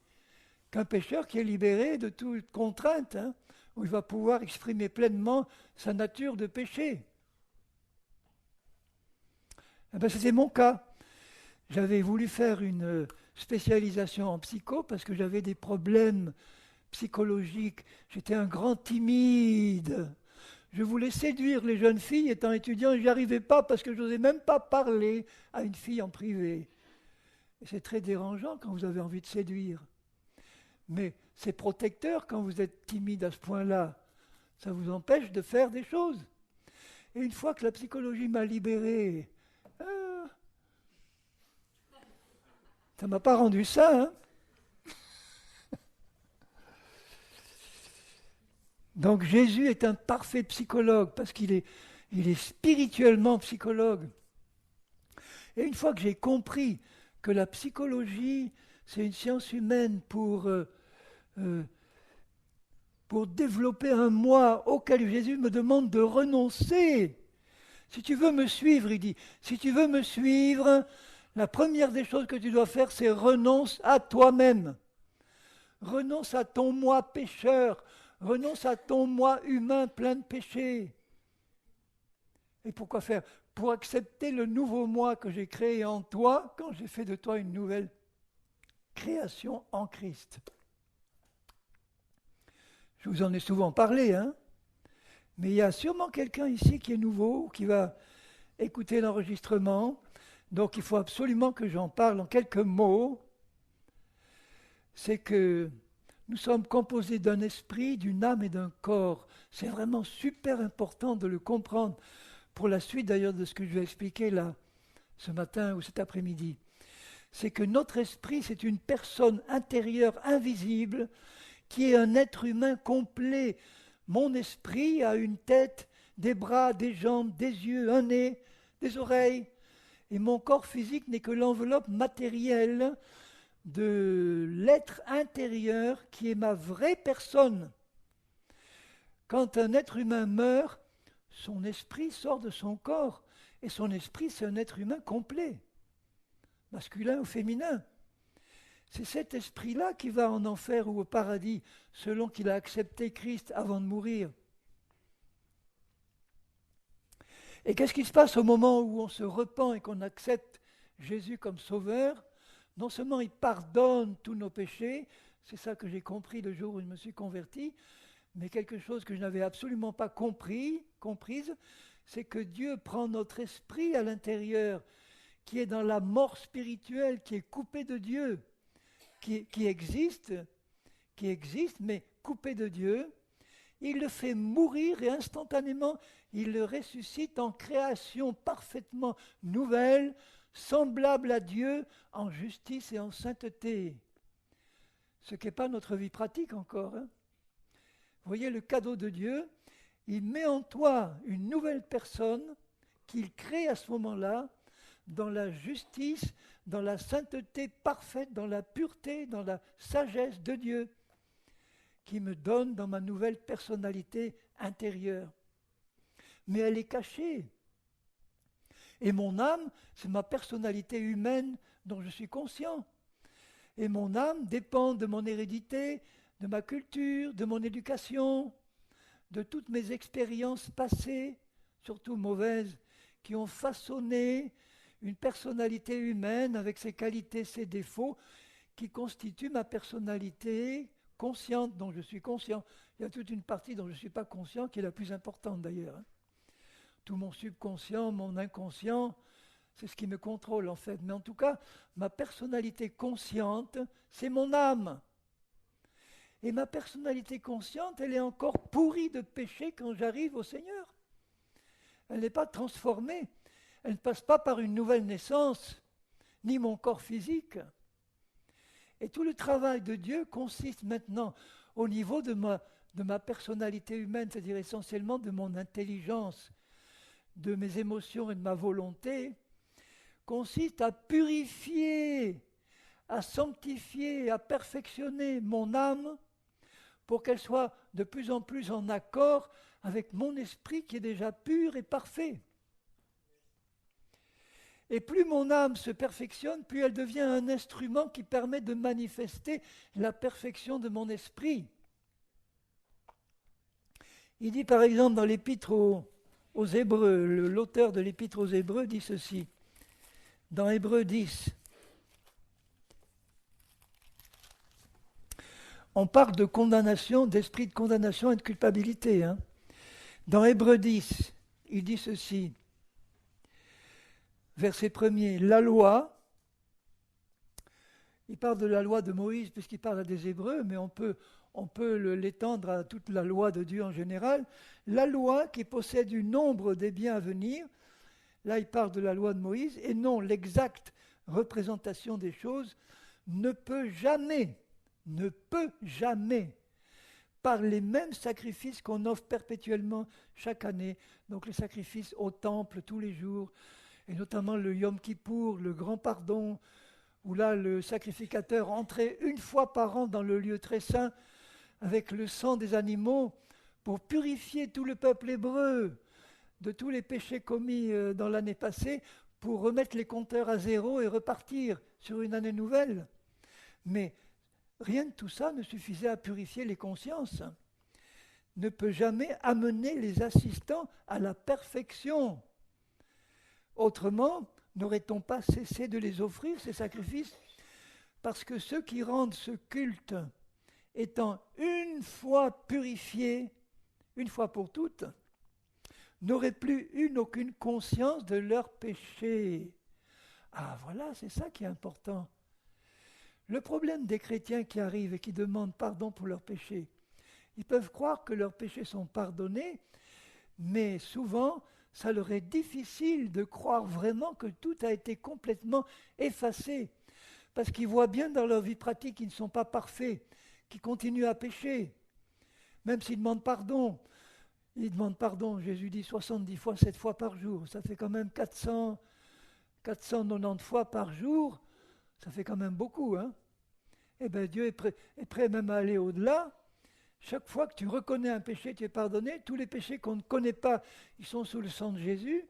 qu'un pécheur qui est libéré de toute contrainte, où il va pouvoir exprimer pleinement sa nature de péché. Eh bien, c'était mon cas. J'avais voulu faire une spécialisation en psycho parce que j'avais des problèmes psychologiques. J'étais un grand timide. Je voulais séduire les jeunes filles étant étudiant et j'y arrivais pas parce que je n'osais même pas parler à une fille en privé. Et c'est très dérangeant quand vous avez envie de séduire. Mais c'est protecteur quand vous êtes timide à ce point-là. Ça vous empêche de faire des choses. Et une fois que la psychologie m'a libéré, ça ne m'a pas rendu ça, Donc Jésus est un parfait psychologue parce qu'il est spirituellement psychologue. Et une fois que j'ai compris que la psychologie, c'est une science humaine pour développer un moi auquel Jésus me demande de renoncer. Si tu veux me suivre, il dit, si tu veux me suivre, la première des choses que tu dois faire, c'est renonce à toi-même. Renonce à ton moi pécheur. Renonce à ton moi humain plein de péchés. Et pourquoi faire? Pour accepter le nouveau moi que j'ai créé en toi quand j'ai fait de toi une nouvelle création en Christ. Je vous en ai souvent parlé, hein? Mais il y a sûrement quelqu'un ici qui est nouveau, qui va écouter l'enregistrement. Donc il faut absolument que j'en parle en quelques mots. C'est que nous sommes composés d'un esprit, d'une âme et d'un corps. C'est vraiment super important de le comprendre pour la suite d'ailleurs de ce que je vais expliquer là, ce matin ou cet après-midi. C'est que notre esprit, c'est une personne intérieure invisible qui est un être humain complet. Mon esprit a une tête, des bras, des jambes, des yeux, un nez, des oreilles. Et mon corps physique n'est que l'enveloppe matérielle de l'être intérieur qui est ma vraie personne. Quand un être humain meurt, son esprit sort de son corps. Et son esprit, c'est un être humain complet, masculin ou féminin. C'est cet esprit-là qui va en enfer ou au paradis, selon qu'il a accepté Christ avant de mourir. Et qu'est-ce qui se passe au moment où on se repent et qu'on accepte Jésus comme sauveur? Non seulement il pardonne tous nos péchés, c'est ça que j'ai compris le jour où je me suis converti, mais quelque chose que je n'avais absolument pas comprise, c'est que Dieu prend notre esprit à l'intérieur, qui est dans la mort spirituelle, qui est coupé de Dieu, qui existe, mais coupé de Dieu. Il le fait mourir et instantanément, il le ressuscite en création parfaitement nouvelle, semblable à Dieu, en justice et en sainteté. Ce qui n'est pas notre vie pratique encore. Hein. Vous voyez le cadeau de Dieu, il met en toi une nouvelle personne qu'il crée à ce moment-là, dans la justice, dans la sainteté parfaite, dans la pureté, dans la sagesse de Dieu, qui me donne dans ma nouvelle personnalité intérieure. Mais elle est cachée. Et mon âme, c'est ma personnalité humaine dont je suis conscient. Et mon âme dépend de mon hérédité, de ma culture, de mon éducation, de toutes mes expériences passées, surtout mauvaises, qui ont façonné une personnalité humaine avec ses qualités, ses défauts, qui constituent ma personnalité consciente, dont je suis conscient. Il y a toute une partie dont je ne suis pas conscient, qui est la plus importante d'ailleurs. Hein. Tout mon subconscient, mon inconscient, c'est ce qui me contrôle en fait. Mais en tout cas, ma personnalité consciente, c'est mon âme. Et ma personnalité consciente, elle est encore pourrie de péché quand j'arrive au Seigneur. Elle n'est pas transformée. Elle ne passe pas par une nouvelle naissance, ni mon corps physique. Et tout le travail de Dieu consiste maintenant au niveau de ma personnalité humaine, c'est-à-dire essentiellement de mon intelligence, de mes émotions et de ma volonté, consiste à purifier, à sanctifier, à perfectionner mon âme pour qu'elle soit de plus en plus en accord avec mon esprit qui est déjà pur et parfait. Et plus mon âme se perfectionne, plus elle devient un instrument qui permet de manifester la perfection de mon esprit. Il dit par exemple dans l'épître aux Hébreux, l'auteur de l'épître aux Hébreux dit ceci, dans Hébreux 10, on parle de condamnation, d'esprit de condamnation et de culpabilité. Hein. Dans Hébreux 10, il dit ceci, verset 1er, la loi, il parle de la loi de Moïse puisqu'il parle à des Hébreux, mais on peut l'étendre à toute la loi de Dieu en général. La loi qui possède une nombre des biens à venir, là il parle de la loi de Moïse, et non l'exacte représentation des choses, ne peut jamais, par les mêmes sacrifices qu'on offre perpétuellement chaque année, donc les sacrifices au temple tous les jours, et notamment le Yom Kippour, le grand pardon, où là le sacrificateur entrait une fois par an dans le lieu très saint avec le sang des animaux pour purifier tout le peuple hébreu de tous les péchés commis dans l'année passée, pour remettre les compteurs à zéro et repartir sur une année nouvelle. Mais rien de tout ça ne suffisait à purifier les consciences, ne peut jamais amener les assistants à la perfection. Autrement, n'aurait-on pas cessé de les offrir, ces sacrifices? Parce que ceux qui rendent ce culte étant une fois purifiés, une fois pour toutes, n'auraient plus aucune conscience de leurs péchés. Ah voilà, c'est ça qui est important. Le problème des chrétiens qui arrivent et qui demandent pardon pour leurs péchés, ils peuvent croire que leurs péchés sont pardonnés, mais souvent, ça leur est difficile de croire vraiment que tout a été complètement effacé. Parce qu'ils voient bien dans leur vie pratique qu'ils ne sont pas parfaits, qu'ils continuent à pécher. Même s'ils demandent pardon. Ils demandent pardon, Jésus dit 70 fois, 7 fois par jour. Ça fait quand même 490 fois par jour. Ça fait quand même beaucoup, hein? Eh bien, Dieu est prêt même à aller au-delà. Chaque fois que tu reconnais un péché, tu es pardonné. Tous les péchés qu'on ne connaît pas, ils sont sous le sang de Jésus.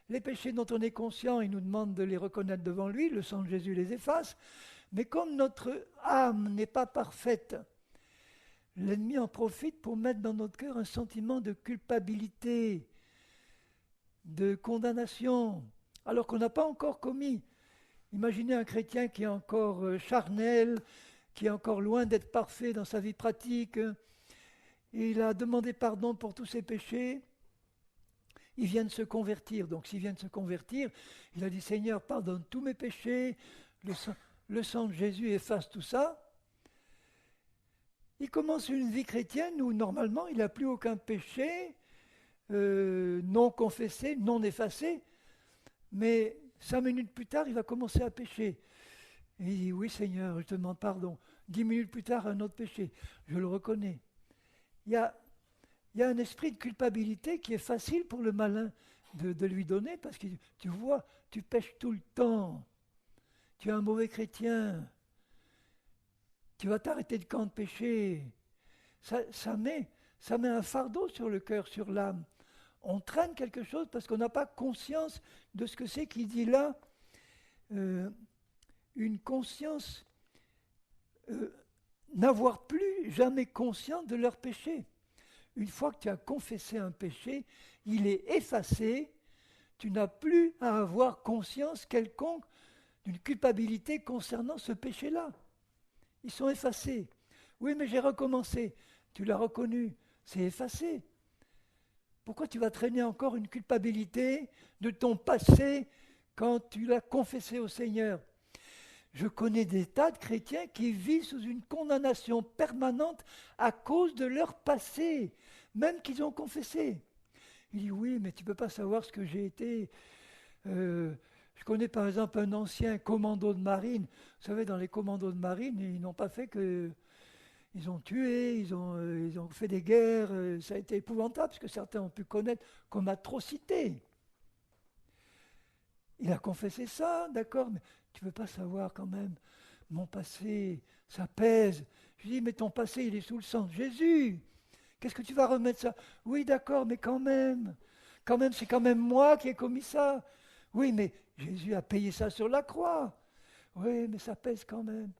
Les péchés dont on est conscient, il nous demande de les reconnaître devant lui. Le sang de Jésus les efface. Mais comme notre âme n'est pas parfaite, l'ennemi en profite pour mettre dans notre cœur un sentiment de culpabilité, de condamnation, alors qu'on n'a pas encore commis. Imaginez un chrétien qui est encore charnel, qui est encore loin d'être parfait dans sa vie pratique. Il a demandé pardon pour tous ses péchés. Il vient de se convertir. Donc s'il vient de se convertir, il a dit « Seigneur, pardonne tous mes péchés. Le sang de Jésus efface tout ça. » Il commence une vie chrétienne où normalement il n'a plus aucun péché, non confessé, non effacé. Mais 5 minutes plus tard, il va commencer à pécher. Et il dit, oui Seigneur, je te demande pardon. 10 minutes plus tard, un autre péché. Je le reconnais. Il y a un esprit de culpabilité qui est facile pour le malin de lui donner, parce que tu vois, tu pêches tout le temps. Tu es un mauvais chrétien. Tu vas t'arrêter de quand de pécher. Ça met un fardeau sur le cœur, sur l'âme. On traîne quelque chose parce qu'on n'a pas conscience de ce que c'est qu'il dit là. Une conscience, n'avoir plus jamais conscience de leur péché. Une fois que tu as confessé un péché, il est effacé, tu n'as plus à avoir conscience quelconque d'une culpabilité concernant ce péché-là. Ils sont effacés. Oui, mais j'ai recommencé. Tu l'as reconnu, c'est effacé. Pourquoi tu vas traîner encore une culpabilité de ton passé quand tu l'as confessé au Seigneur? Je connais des tas de chrétiens qui vivent sous une condamnation permanente à cause de leur passé, même qu'ils ont confessé. Il dit oui, mais tu ne peux pas savoir ce que j'ai été. Je connais par exemple un ancien commando de marine. Vous savez, dans les commandos de marine, ils n'ont pas fait que... Ils ont tué, ils ont fait des guerres, ça a été épouvantable, ce que certains ont pu connaître comme atrocité. Il a confessé ça, d'accord, mais tu ne veux pas savoir quand même, mon passé, ça pèse. Je dis, mais ton passé, il est sous le sang de Jésus. Qu'est-ce que tu vas remettre ça? Oui, d'accord, mais quand même, c'est quand même moi qui ai commis ça. Oui, mais Jésus a payé ça sur la croix. Oui, mais ça pèse quand même.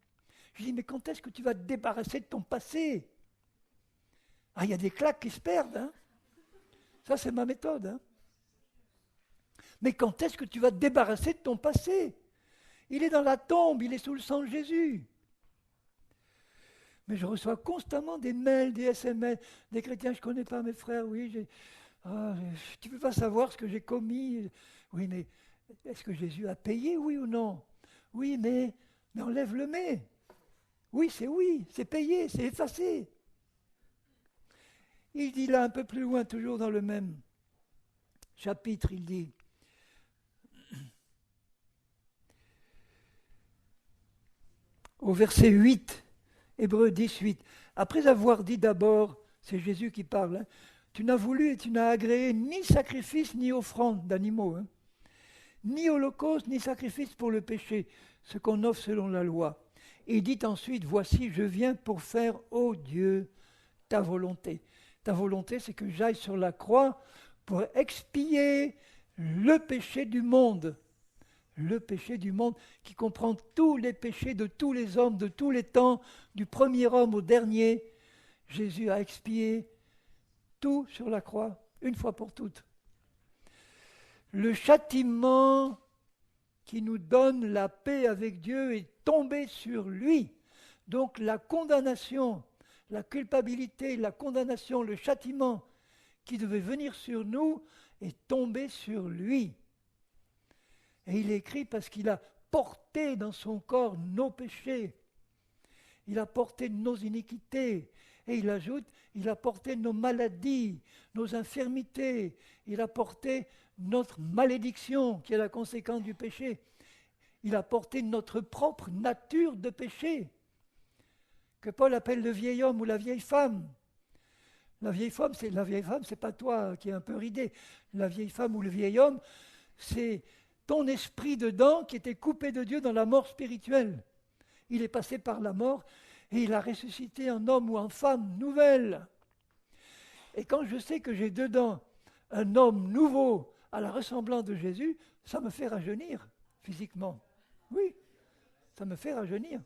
Je dis, mais quand est-ce que tu vas te débarrasser de ton passé? Ah, il y a des claques qui se perdent, hein? Ça, c'est ma méthode, hein? Mais quand est-ce que tu vas te débarrasser de ton passé? Il est dans la tombe, il est sous le sang de Jésus. Mais je reçois constamment des mails, des SMS, des chrétiens, je ne connais pas mes frères, oui, tu ne peux pas savoir ce que j'ai commis. Oui, mais est-ce que Jésus a payé, oui ou non? Oui, mais enlève le mais. Oui, c'est payé, c'est effacé. Il dit là un peu plus loin, toujours dans le même chapitre, il dit au verset 8, Hébreux 18, après avoir dit d'abord, c'est Jésus qui parle, hein, tu n'as voulu et tu n'as agréé ni sacrifice ni offrande d'animaux, hein, ni holocauste ni sacrifice pour le péché, ce qu'on offre selon la loi. Et il dit ensuite, voici, je viens pour faire, ô Dieu, ta volonté. Ta volonté, c'est que j'aille sur la croix pour expier le péché du monde. Le péché du monde qui comprend tous les péchés de tous les hommes, de tous les temps, du premier homme au dernier. Jésus a expié tout sur la croix, une fois pour toutes. Le châtiment qui nous donne la paix avec Dieu est tombé sur lui. Donc la condamnation, la culpabilité, la condamnation, le châtiment qui devait venir sur nous est tombé sur lui. Et il est écrit parce qu'il a porté dans son corps nos péchés. Il a porté nos iniquités. Et il ajoute, il a porté nos maladies, nos infirmités. Il a porté notre malédiction, qui est la conséquence du péché. Il a porté notre propre nature de péché, que Paul appelle le vieil homme ou la vieille femme. La vieille femme, c'est pas toi qui es un peu ridé. La vieille femme ou le vieil homme, c'est ton esprit dedans qui était coupé de Dieu dans la mort spirituelle. Il est passé par la mort et il a ressuscité en homme ou en femme nouvelle. Et quand je sais que j'ai dedans un homme nouveau à la ressemblance de Jésus, ça me fait rajeunir physiquement. Oui, ça me fait rajeunir.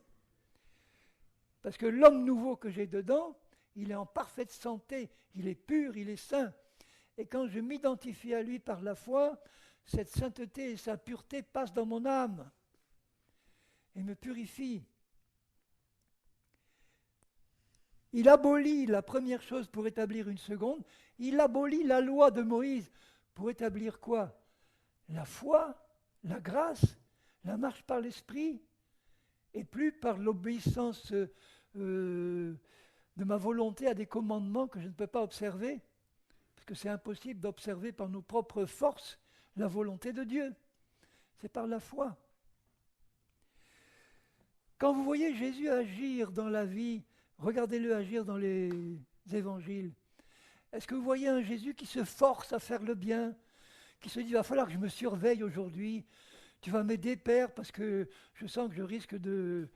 Parce que l'homme nouveau que j'ai dedans, il est en parfaite santé, il est pur, il est saint. Et quand je m'identifie à lui par la foi, cette sainteté et sa pureté passent dans mon âme et me purifient. Il abolit la première chose pour établir une seconde. Il abolit la loi de Moïse pour établir quoi? La foi, la grâce, la marche par l'esprit, et plus par l'obéissance de ma volonté à des commandements que je ne peux pas observer, parce que c'est impossible d'observer par nos propres forces la volonté de Dieu. C'est par la foi. Quand vous voyez Jésus agir dans la vie, regardez-le agir dans les évangiles. Est-ce que vous voyez un Jésus qui se force à faire le bien, qui se dit, il va falloir que je me surveille aujourd'hui, tu vas m'aider, Père, parce que je sens que je risque de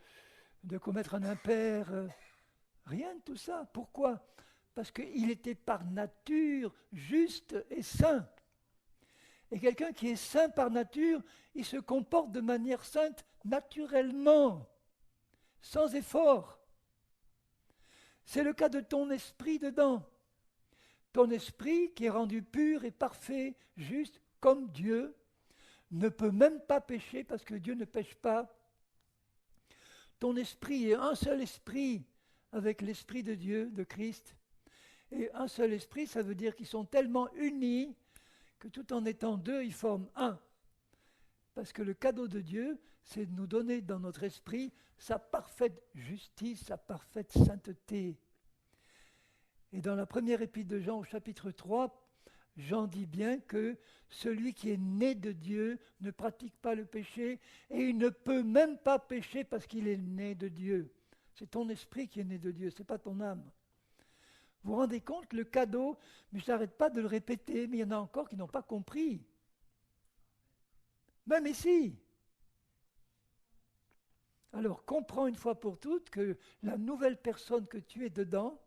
commettre un impair. Rien de tout ça. Pourquoi? Parce qu'il était par nature juste et saint. Et quelqu'un qui est saint par nature, il se comporte de manière sainte naturellement, sans effort. C'est le cas de ton esprit dedans. Ton esprit qui est rendu pur et parfait, juste comme Dieu, ne peut même pas pécher parce que Dieu ne pêche pas. Ton esprit est un seul esprit avec l'esprit de Dieu, de Christ. Et un seul esprit, ça veut dire qu'ils sont tellement unis que tout en étant deux, ils forment un. Parce que le cadeau de Dieu, c'est de nous donner dans notre esprit sa parfaite justice, sa parfaite sainteté. Et dans la première épître de Jean au chapitre 3, Jean dit bien que celui qui est né de Dieu ne pratique pas le péché et il ne peut même pas pécher parce qu'il est né de Dieu. C'est ton esprit qui est né de Dieu, ce n'est pas ton âme. Vous vous rendez compte, le cadeau, mais je n'arrête pas de le répéter, mais il y en a encore qui n'ont pas compris. Même ici. Alors comprends une fois pour toutes que la nouvelle personne que tu es dedans,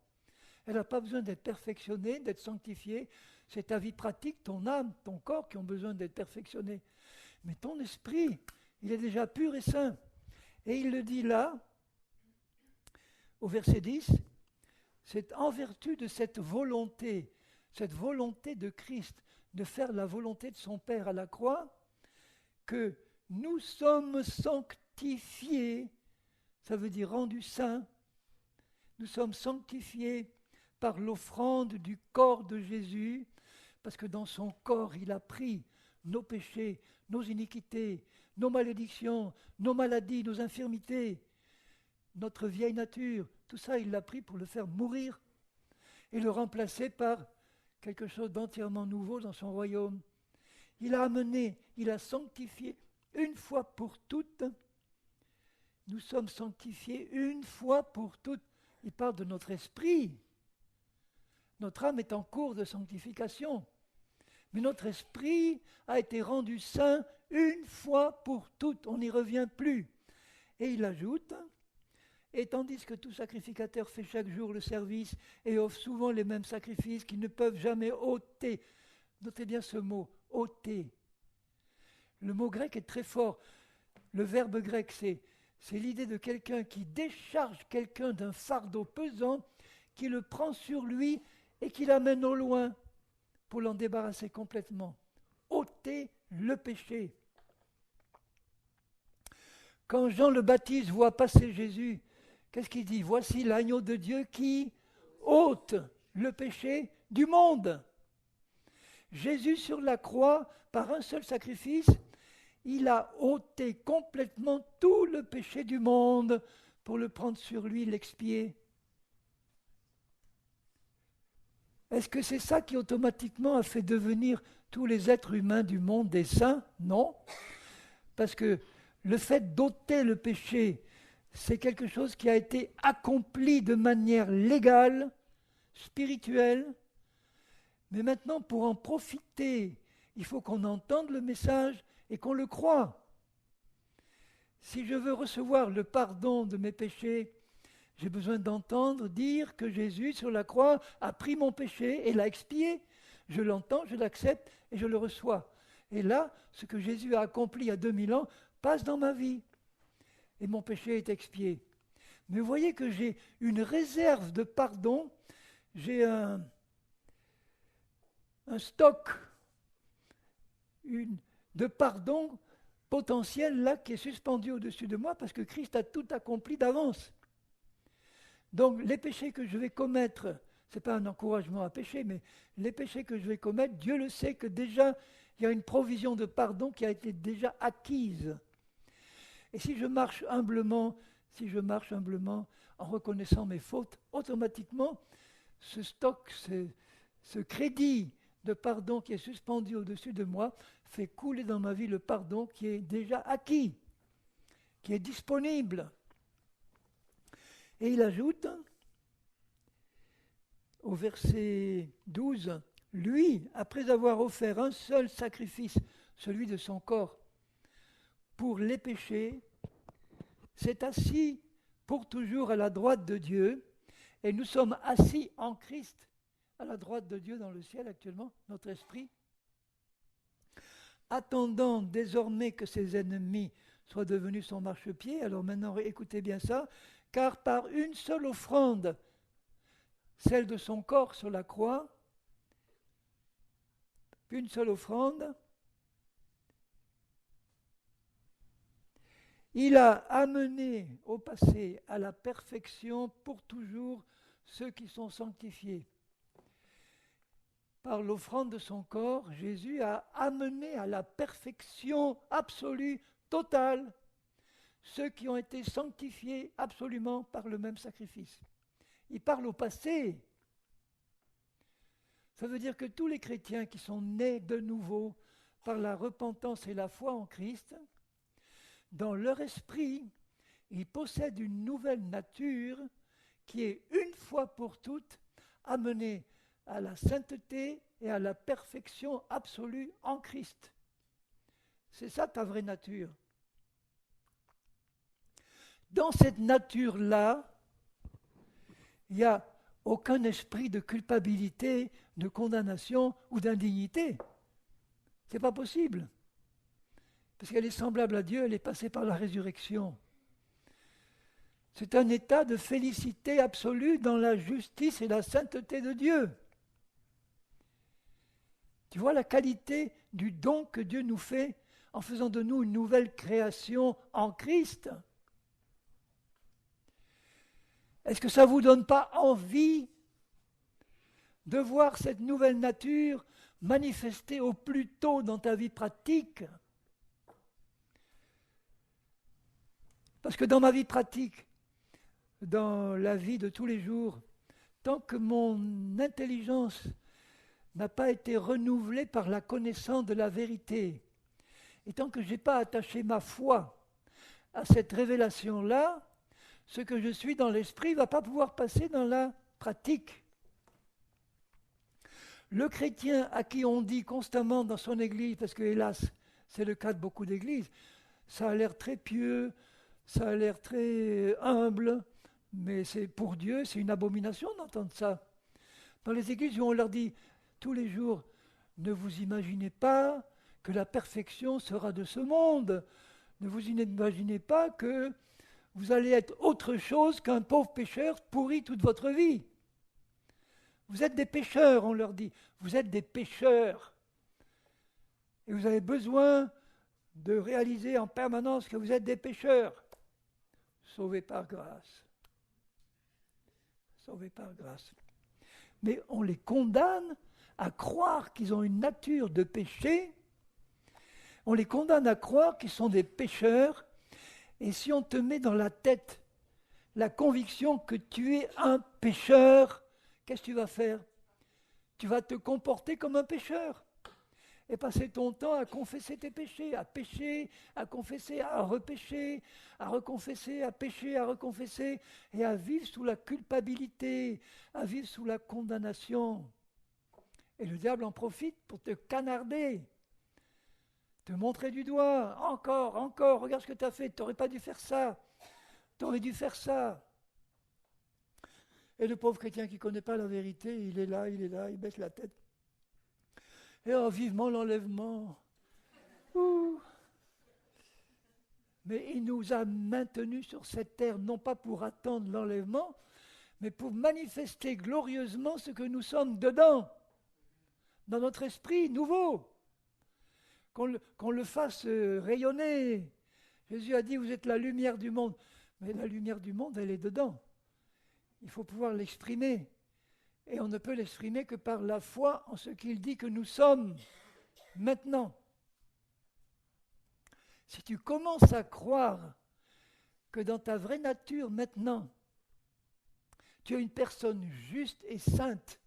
elle n'a pas besoin d'être perfectionnée, d'être sanctifiée. C'est ta vie pratique, ton âme, ton corps qui ont besoin d'être perfectionnés. Mais ton esprit, il est déjà pur et saint. Et il le dit là, au verset 10, c'est en vertu de cette volonté de Christ, de faire la volonté de son Père à la croix, que nous sommes sanctifiés, ça veut dire rendus saints, nous sommes sanctifiés par l'offrande du corps de Jésus, parce que dans son corps, il a pris nos péchés, nos iniquités, nos malédictions, nos maladies, nos infirmités, notre vieille nature, tout ça, il l'a pris pour le faire mourir et le remplacer par quelque chose d'entièrement nouveau dans son royaume. Il a amené, il a sanctifié une fois pour toutes. Nous sommes sanctifiés une fois pour toutes. Il parle de notre esprit. Notre âme est en cours de sanctification. Mais notre esprit a été rendu saint une fois pour toutes. On n'y revient plus. Et il ajoute, et tandis que tout sacrificateur fait chaque jour le service et offre souvent les mêmes sacrifices qui ne peuvent jamais ôter, notez bien ce mot, ôter, Le mot grec est très fort. Le verbe grec, c'est l'idée de quelqu'un qui décharge quelqu'un d'un fardeau pesant, qui le prend sur lui et qui l'amène au loin pour l'en débarrasser complètement. Ôter le péché. Quand Jean le Baptiste voit passer Jésus, qu'est-ce qu'il dit? Voici l'agneau de Dieu qui ôte le péché du monde. Jésus sur la croix, par un seul sacrifice, il a ôté complètement tout le péché du monde pour le prendre sur lui, l'expier. Est-ce que c'est ça qui automatiquement a fait devenir tous les êtres humains du monde des saints? Non. Parce que le fait d'ôter le péché, c'est quelque chose qui a été accompli de manière légale, spirituelle. Mais maintenant, pour en profiter, il faut qu'on entende le message et qu'on le croie. Si je veux recevoir le pardon de mes péchés, j'ai besoin d'entendre dire que Jésus sur la croix a pris mon péché et l'a expié. Je l'entends, je l'accepte et je le reçois. Et là, ce que Jésus a accompli il y a 2000 ans passe dans ma vie. Et mon péché est expié. Mais vous voyez que j'ai une réserve de pardon, j'ai un stock de pardon potentiel là qui est suspendu au-dessus de moi parce que Christ a tout accompli d'avance. Donc les péchés que je vais commettre, ce n'est pas un encouragement à pécher, mais les péchés que je vais commettre, Dieu le sait que déjà il y a une provision de pardon qui a été déjà acquise. Et si je marche humblement en reconnaissant mes fautes, automatiquement, ce stock, ce crédit de pardon qui est suspendu au-dessus de moi fait couler dans ma vie le pardon qui est déjà acquis, qui est disponible. Et il ajoute, au verset 12, « Lui, après avoir offert un seul sacrifice, celui de son corps, pour les péchés, s'est assis pour toujours à la droite de Dieu, et nous sommes assis en Christ à la droite de Dieu dans le ciel actuellement, notre esprit, attendant désormais que ses ennemis soient devenus son marchepied. » Alors maintenant, écoutez bien ça, « car par une seule offrande, celle de son corps sur la croix, une seule offrande, il a amené au passé à la perfection pour toujours ceux qui sont sanctifiés. » Par l'offrande de son corps, Jésus a amené à la perfection absolue, totale, ceux qui ont été sanctifiés absolument par le même sacrifice. Il parle au passé. Ça veut dire que tous les chrétiens qui sont nés de nouveau par la repentance et la foi en Christ, dans leur esprit, ils possèdent une nouvelle nature qui est une fois pour toutes amenée à la sainteté et à la perfection absolue en Christ. C'est ça ta vraie nature. Dans cette nature-là, il n'y a aucun esprit de culpabilité, de condamnation ou d'indignité. Ce n'est pas possible. Parce qu'elle est semblable à Dieu, elle est passée par la résurrection. C'est un état de félicité absolue dans la justice et la sainteté de Dieu. Tu vois la qualité du don que Dieu nous fait en faisant de nous une nouvelle création en Christ. Est-ce que ça ne vous donne pas envie de voir cette nouvelle nature manifestée au plus tôt dans ta vie pratique? Parce que dans ma vie pratique, dans la vie de tous les jours, tant que mon intelligence n'a pas été renouvelée par la connaissance de la vérité, et tant que je n'ai pas attaché ma foi à cette révélation-là, ce que je suis dans l'esprit ne va pas pouvoir passer dans la pratique. Le chrétien à qui on dit constamment dans son église, parce que hélas, c'est le cas de beaucoup d'églises, ça a l'air très pieux, ça a l'air très humble, mais c'est pour Dieu, c'est une abomination d'entendre ça. Dans les églises où on leur dit tous les jours, ne vous imaginez pas que la perfection sera de ce monde. Ne vous imaginez pas que vous allez être autre chose qu'un pauvre pécheur pourri toute votre vie. Vous êtes des pécheurs, on leur dit. Vous êtes des pécheurs. Et vous avez besoin de réaliser en permanence que vous êtes des pécheurs. Sauvés par grâce. Sauvés par grâce. Mais on les condamne à croire qu'ils ont une nature de péché. On les condamne à croire qu'ils sont des pécheurs. Et si on te met dans la tête la conviction que tu es un pécheur, qu'est-ce que tu vas faire? Tu vas te comporter comme un pécheur et passer ton temps à confesser tes péchés, à pécher, à confesser, à repécher, à reconfesser, à pécher, à reconfesser, et à vivre sous la culpabilité, à vivre sous la condamnation. Et le diable en profite pour te canarder, te montrer du doigt, encore, regarde ce que tu as fait, tu n'aurais pas dû faire ça, tu aurais dû faire ça. Et le pauvre chrétien qui ne connaît pas la vérité, il est là, il baisse la tête. Et oh, vivement l'enlèvement. Ouh. Mais il nous a maintenus sur cette terre, non pas pour attendre l'enlèvement, mais pour manifester glorieusement ce que nous sommes dedans, dans notre esprit nouveau. Qu'on le fasse rayonner. Jésus a dit, vous êtes la lumière du monde. Mais la lumière du monde, elle est dedans. Il faut pouvoir l'exprimer. Et on ne peut l'exprimer que par la foi en ce qu'il dit que nous sommes maintenant. Si tu commences à croire que dans ta vraie nature maintenant, tu es une personne juste et sainte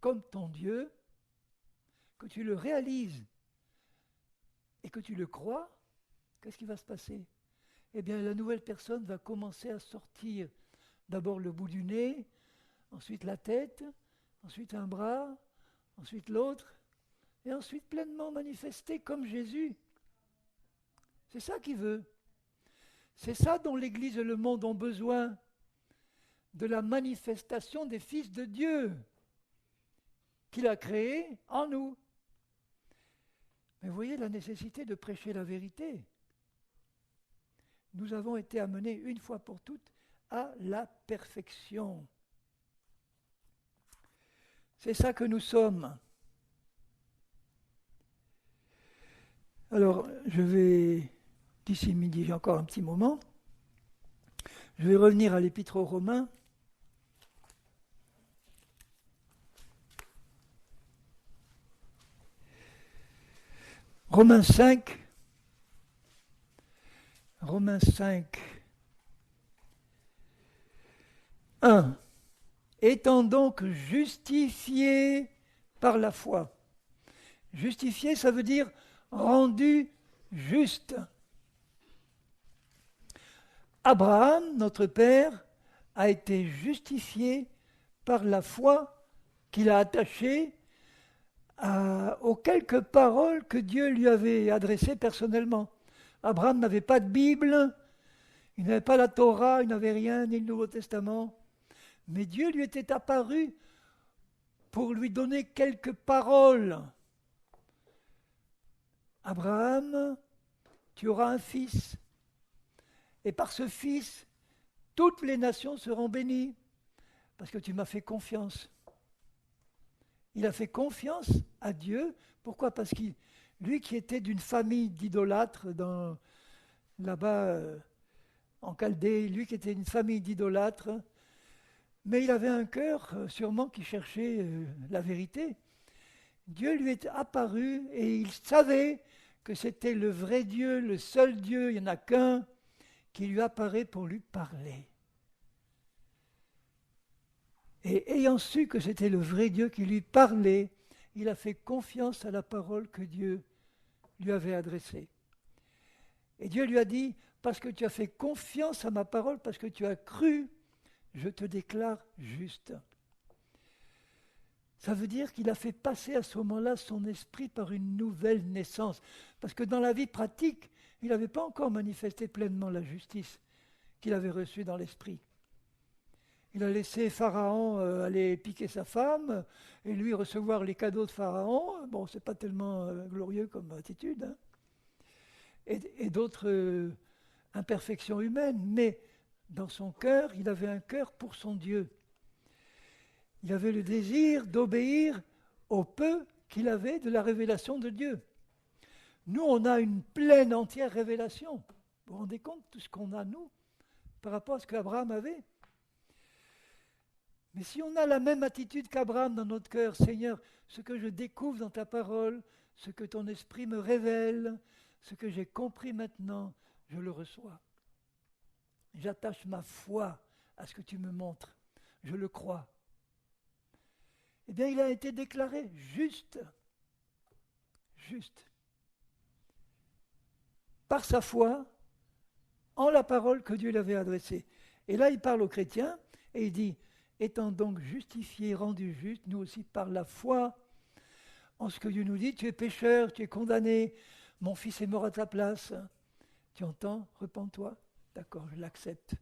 comme ton Dieu, que tu le réalises et que tu le crois, qu'est-ce qui va se passer? Eh bien, la nouvelle personne va commencer à sortir d'abord le bout du nez, ensuite la tête, ensuite un bras, ensuite l'autre, et ensuite pleinement manifester comme Jésus. C'est ça qu'il veut. C'est ça dont l'Église et le monde ont besoin, de la manifestation des fils de Dieu qu'il a créés en nous. Mais vous voyez la nécessité de prêcher la vérité. Nous avons été amenés une fois pour toutes à la perfection. C'est ça que nous sommes. Alors, je vais, d'ici midi, j'ai encore un petit moment, je vais revenir à l'Épître aux Romains. Romains 5. Romains 5. 1. Étant donc justifiés par la foi. Justifié, ça veut dire rendu juste. Abraham, notre père, a été justifié par la foi qu'il a attachée aux quelques paroles que Dieu lui avait adressées personnellement. Abraham n'avait pas de Bible, il n'avait pas la Torah, il n'avait rien, ni le Nouveau Testament. Mais Dieu lui était apparu pour lui donner quelques paroles. Abraham, tu auras un fils, et par ce fils, toutes les nations seront bénies, parce que tu m'as fait confiance. Il a fait confiance à Dieu. Pourquoi? Parce que lui qui était d'une famille d'idolâtres là-bas en Chaldée, lui qui était d'une famille d'idolâtres, mais il avait un cœur sûrement qui cherchait la vérité. Dieu lui est apparu et il savait que c'était le vrai Dieu, le seul Dieu, il n'y en a qu'un, qui lui apparaît pour lui parler. Et ayant su que c'était le vrai Dieu qui lui parlait, il a fait confiance à la parole que Dieu lui avait adressée. Et Dieu lui a dit, parce que tu as fait confiance à ma parole, parce que tu as cru, je te déclare juste. Ça veut dire qu'il a fait passer à ce moment-là son esprit par une nouvelle naissance. Parce que dans la vie pratique, il n'avait pas encore manifesté pleinement la justice qu'il avait reçue dans l'esprit. Il a laissé Pharaon aller piquer sa femme et lui recevoir les cadeaux de Pharaon. Bon, c'est pas tellement glorieux comme attitude, hein. Et d'autres imperfections humaines, mais dans son cœur, il avait un cœur pour son Dieu. Il avait le désir d'obéir au peu qu'il avait de la révélation de Dieu. Nous, on a une pleine, entière révélation. Vous vous rendez compte de tout ce qu'on a, nous, par rapport à ce qu'Abraham avait? Mais si on a la même attitude qu'Abraham dans notre cœur, Seigneur, ce que je découvre dans ta parole, ce que ton esprit me révèle, ce que j'ai compris maintenant, je le reçois. J'attache ma foi à ce que tu me montres. Je le crois. Eh bien, il a été déclaré juste. Juste. Par sa foi, en la parole que Dieu lui avait adressée. Et là, il parle aux chrétiens et il dit, étant donc justifiés, rendus justes, nous aussi par la foi, en ce que Dieu nous dit, tu es pécheur, tu es condamné, mon fils est mort à ta place. Tu entends? Repens-toi. D'accord, je l'accepte.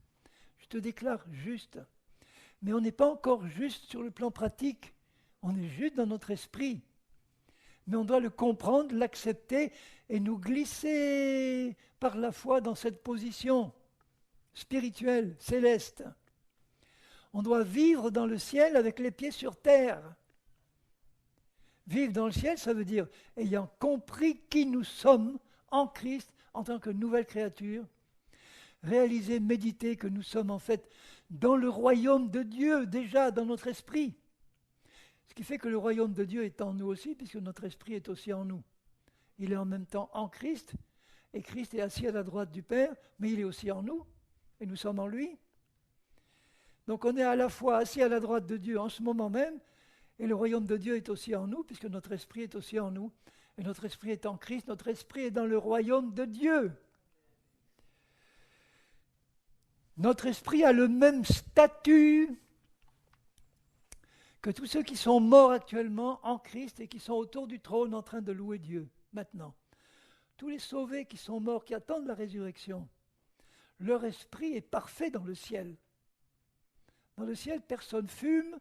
Je te déclare juste. Mais on n'est pas encore juste sur le plan pratique. On est juste dans notre esprit. Mais on doit le comprendre, l'accepter et nous glisser par la foi dans cette position spirituelle, céleste. On doit vivre dans le ciel avec les pieds sur terre. Vivre dans le ciel, ça veut dire ayant compris qui nous sommes en Christ en tant que nouvelle créature, réaliser, méditer que nous sommes en fait dans le royaume de Dieu, déjà dans notre esprit. Ce qui fait que le royaume de Dieu est en nous aussi, puisque notre esprit est aussi en nous. Il est en même temps en Christ, et Christ est assis à la droite du Père, mais il est aussi en nous, et nous sommes en lui. Donc on est à la fois assis à la droite de Dieu en ce moment même, et le royaume de Dieu est aussi en nous, puisque notre esprit est aussi en nous. Et notre esprit est en Christ, notre esprit est dans le royaume de Dieu. Notre esprit a le même statut que tous ceux qui sont morts actuellement en Christ et qui sont autour du trône en train de louer Dieu, maintenant. Tous les sauvés qui sont morts, qui attendent la résurrection, leur esprit est parfait dans le ciel. Dans le ciel, personne fume,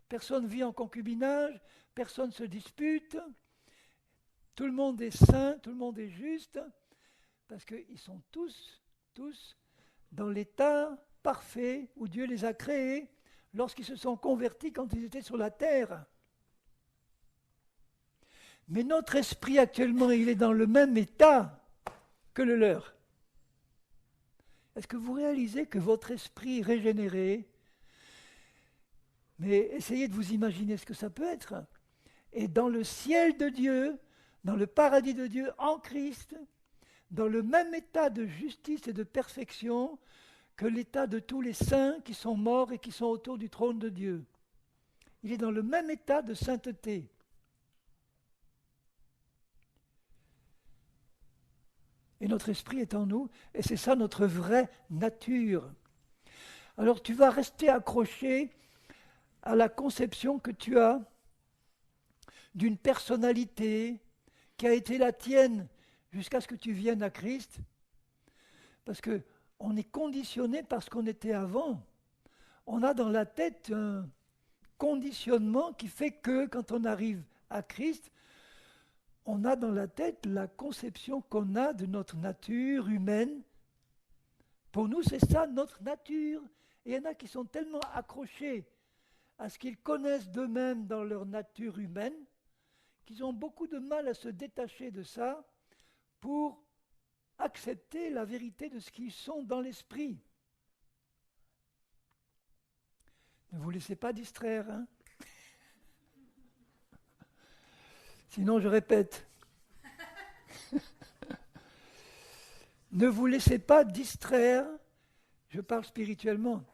personne vit en concubinage, personne se dispute, tout le monde est saint, tout le monde est juste, parce qu'ils sont tous dans l'état parfait où Dieu les a créés lorsqu'ils se sont convertis quand ils étaient sur la terre. Mais notre esprit actuellement, il est dans le même état que le leur. Est-ce que vous réalisez que votre esprit régénéré, mais essayez de vous imaginer ce que ça peut être, est dans le ciel de Dieu, dans le paradis de Dieu, en Christ, dans le même état de justice et de perfection que l'état de tous les saints qui sont morts et qui sont autour du trône de Dieu. Il est dans le même état de sainteté. Et notre esprit est en nous, et c'est ça notre vraie nature. Alors tu vas rester accroché à la conception que tu as d'une personnalité qui a été la tienne jusqu'à ce que tu viennes à Christ, parce qu'on est conditionné par ce qu'on était avant. On a dans la tête un conditionnement qui fait que quand on arrive à Christ, on a dans la tête la conception qu'on a de notre nature humaine. Pour nous, c'est ça notre nature. Et il y en a qui sont tellement accrochés à ce qu'ils connaissent d'eux-mêmes dans leur nature humaine, qu'ils ont beaucoup de mal à se détacher de ça pour accepter la vérité de ce qu'ils sont dans l'esprit. Ne vous laissez pas distraire, hein? Sinon, je répète. Ne vous laissez pas distraire, je parle spirituellement,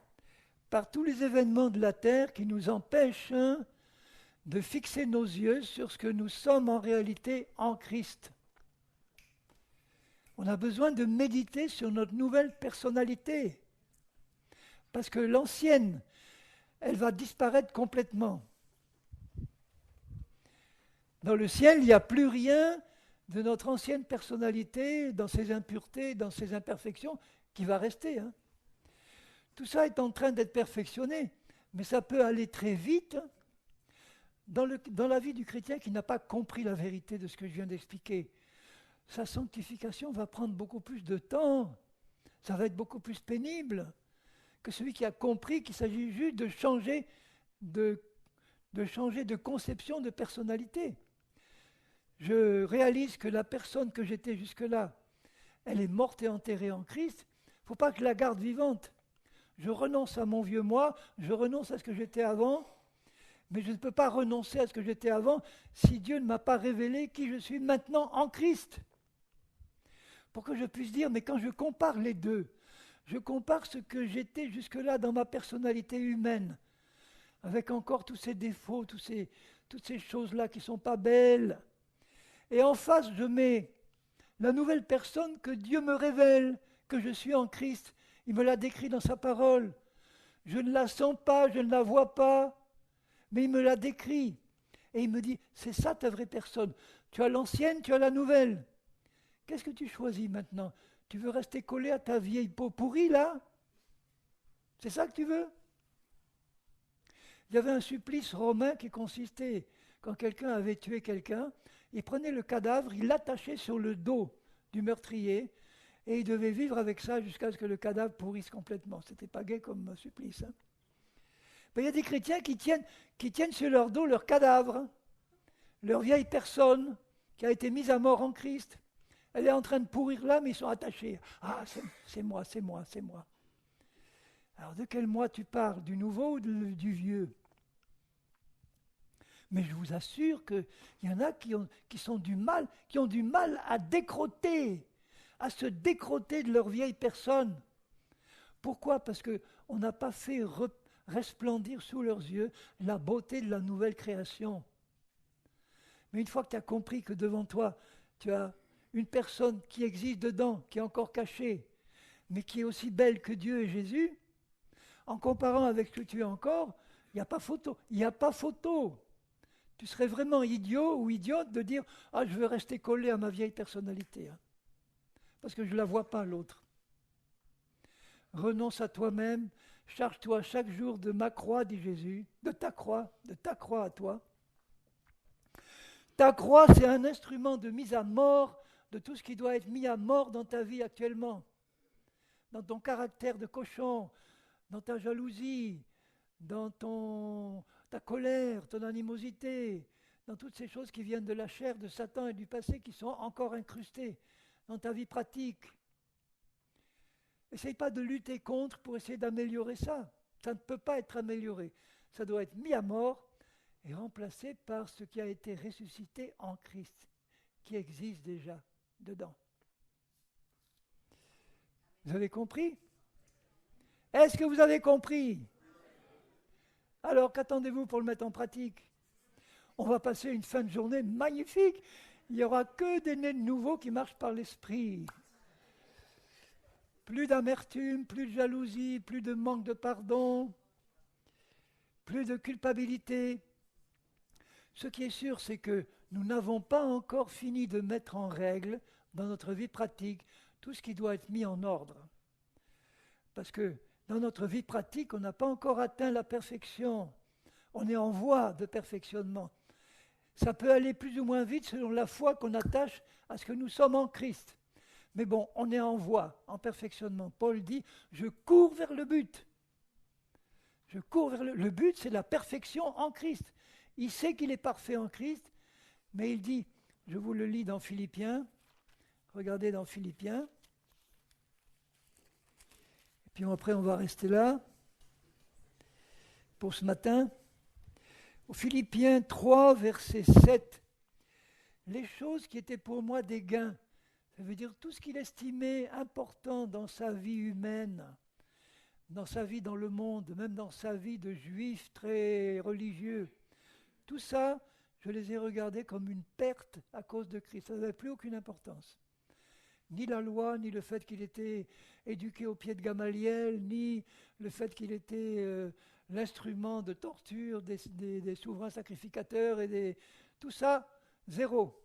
par tous les événements de la terre qui nous empêchent de fixer nos yeux sur ce que nous sommes en réalité en Christ. On a besoin de méditer sur notre nouvelle personnalité, parce que l'ancienne, elle va disparaître complètement. Dans le ciel, il n'y a plus rien de notre ancienne personnalité, dans ses impuretés, dans ses imperfections, qui va rester. Tout ça est en train d'être perfectionné. Mais ça peut aller très vite dans la vie du chrétien qui n'a pas compris la vérité de ce que je viens d'expliquer. Sa sanctification va prendre beaucoup plus de temps. Ça va être beaucoup plus pénible que celui qui a compris qu'il s'agit juste de changer de conception, de personnalité. Je réalise que la personne que j'étais jusque-là, elle est morte et enterrée en Christ. Il ne faut pas que je la garde vivante. Je renonce à mon vieux moi, je renonce à ce que j'étais avant, mais je ne peux pas renoncer à ce que j'étais avant si Dieu ne m'a pas révélé qui je suis maintenant en Christ. Pour que je puisse dire, mais quand je compare les deux, je compare ce que j'étais jusque-là dans ma personnalité humaine, avec encore tous ces défauts, toutes ces choses-là qui ne sont pas belles. Et en face, je mets la nouvelle personne que Dieu me révèle, que je suis en Christ. Il me l'a décrit dans sa parole. Je ne la sens pas, je ne la vois pas, mais il me l'a décrit. Et il me dit, c'est ça ta vraie personne. Tu as l'ancienne, tu as la nouvelle. Qu'est-ce que tu choisis maintenant? Tu veux rester collé à ta vieille peau pourrie, là? C'est ça que tu veux? Il y avait un supplice romain qui consistait, quand quelqu'un avait tué quelqu'un, il prenait le cadavre, il l'attachait sur le dos du meurtrier, et il devait vivre avec ça jusqu'à ce que le cadavre pourrisse complètement. C'était pas gai comme supplice. Hein. Mais il y a des chrétiens qui tiennent sur leur dos leur cadavre, leur vieille personne qui a été mise à mort en Christ. Elle est en train de pourrir là, mais ils sont attachés. Ah, c'est moi, c'est moi, c'est moi. Alors de quel moi tu parles? Du nouveau ou du vieux? Mais je vous assure qu'il y en a qui ont du mal à décroter, à se décroter de leur vieille personne. Pourquoi? Parce qu'on n'a pas fait resplendir sous leurs yeux la beauté de la nouvelle création. Mais une fois que tu as compris que devant toi, tu as une personne qui existe dedans, qui est encore cachée, mais qui est aussi belle que Dieu et Jésus, en comparant avec ce que tu es encore, il n'y a pas photo. Il n'y a pas photo. Tu serais vraiment idiot ou idiote de dire « Ah, je veux rester collé à ma vieille personnalité. Hein, parce que je ne la vois pas, l'autre. » Renonce à toi-même, charge-toi chaque jour de ma croix, dit Jésus, de ta croix à toi. Ta croix, c'est un instrument de mise à mort de tout ce qui doit être mis à mort dans ta vie actuellement. Dans ton caractère de cochon, dans ta jalousie, dans ta colère, ton animosité, dans toutes ces choses qui viennent de la chair de Satan et du passé qui sont encore incrustées dans ta vie pratique. Essaye pas de lutter contre pour essayer d'améliorer ça. Ça ne peut pas être amélioré. Ça doit être mis à mort et remplacé par ce qui a été ressuscité en Christ, qui existe déjà dedans. Vous avez compris? Est-ce que vous avez compris? Alors, qu'attendez-vous pour le mettre en pratique? On va passer une fin de journée magnifique. Il n'y aura que des nés nouveaux qui marchent par l'esprit. Plus d'amertume, plus de jalousie, plus de manque de pardon, plus de culpabilité. Ce qui est sûr, c'est que nous n'avons pas encore fini de mettre en règle dans notre vie pratique tout ce qui doit être mis en ordre. Parce que dans notre vie pratique, on n'a pas encore atteint la perfection. On est en voie de perfectionnement. Ça peut aller plus ou moins vite selon la foi qu'on attache à ce que nous sommes en Christ. Mais bon, on est en voie, en perfectionnement. Paul dit, je cours vers le but. Je cours vers le but, c'est la perfection en Christ. Il sait qu'il est parfait en Christ, mais il dit, je vous le lis dans Philippiens, regardez dans Philippiens, et puis après on va rester là pour ce matin. Au Philippiens 3, verset 7, les choses qui étaient pour moi des gains, ça veut dire tout ce qu'il estimait important dans sa vie humaine, dans sa vie dans le monde, même dans sa vie de juif très religieux. Tout ça, je les ai regardés comme une perte à cause de Christ. Ça n'avait plus aucune importance. Ni la loi, ni le fait qu'il était éduqué au pied de Gamaliel, ni le fait qu'il était l'instrument de torture des souverains sacrificateurs, tout ça, zéro.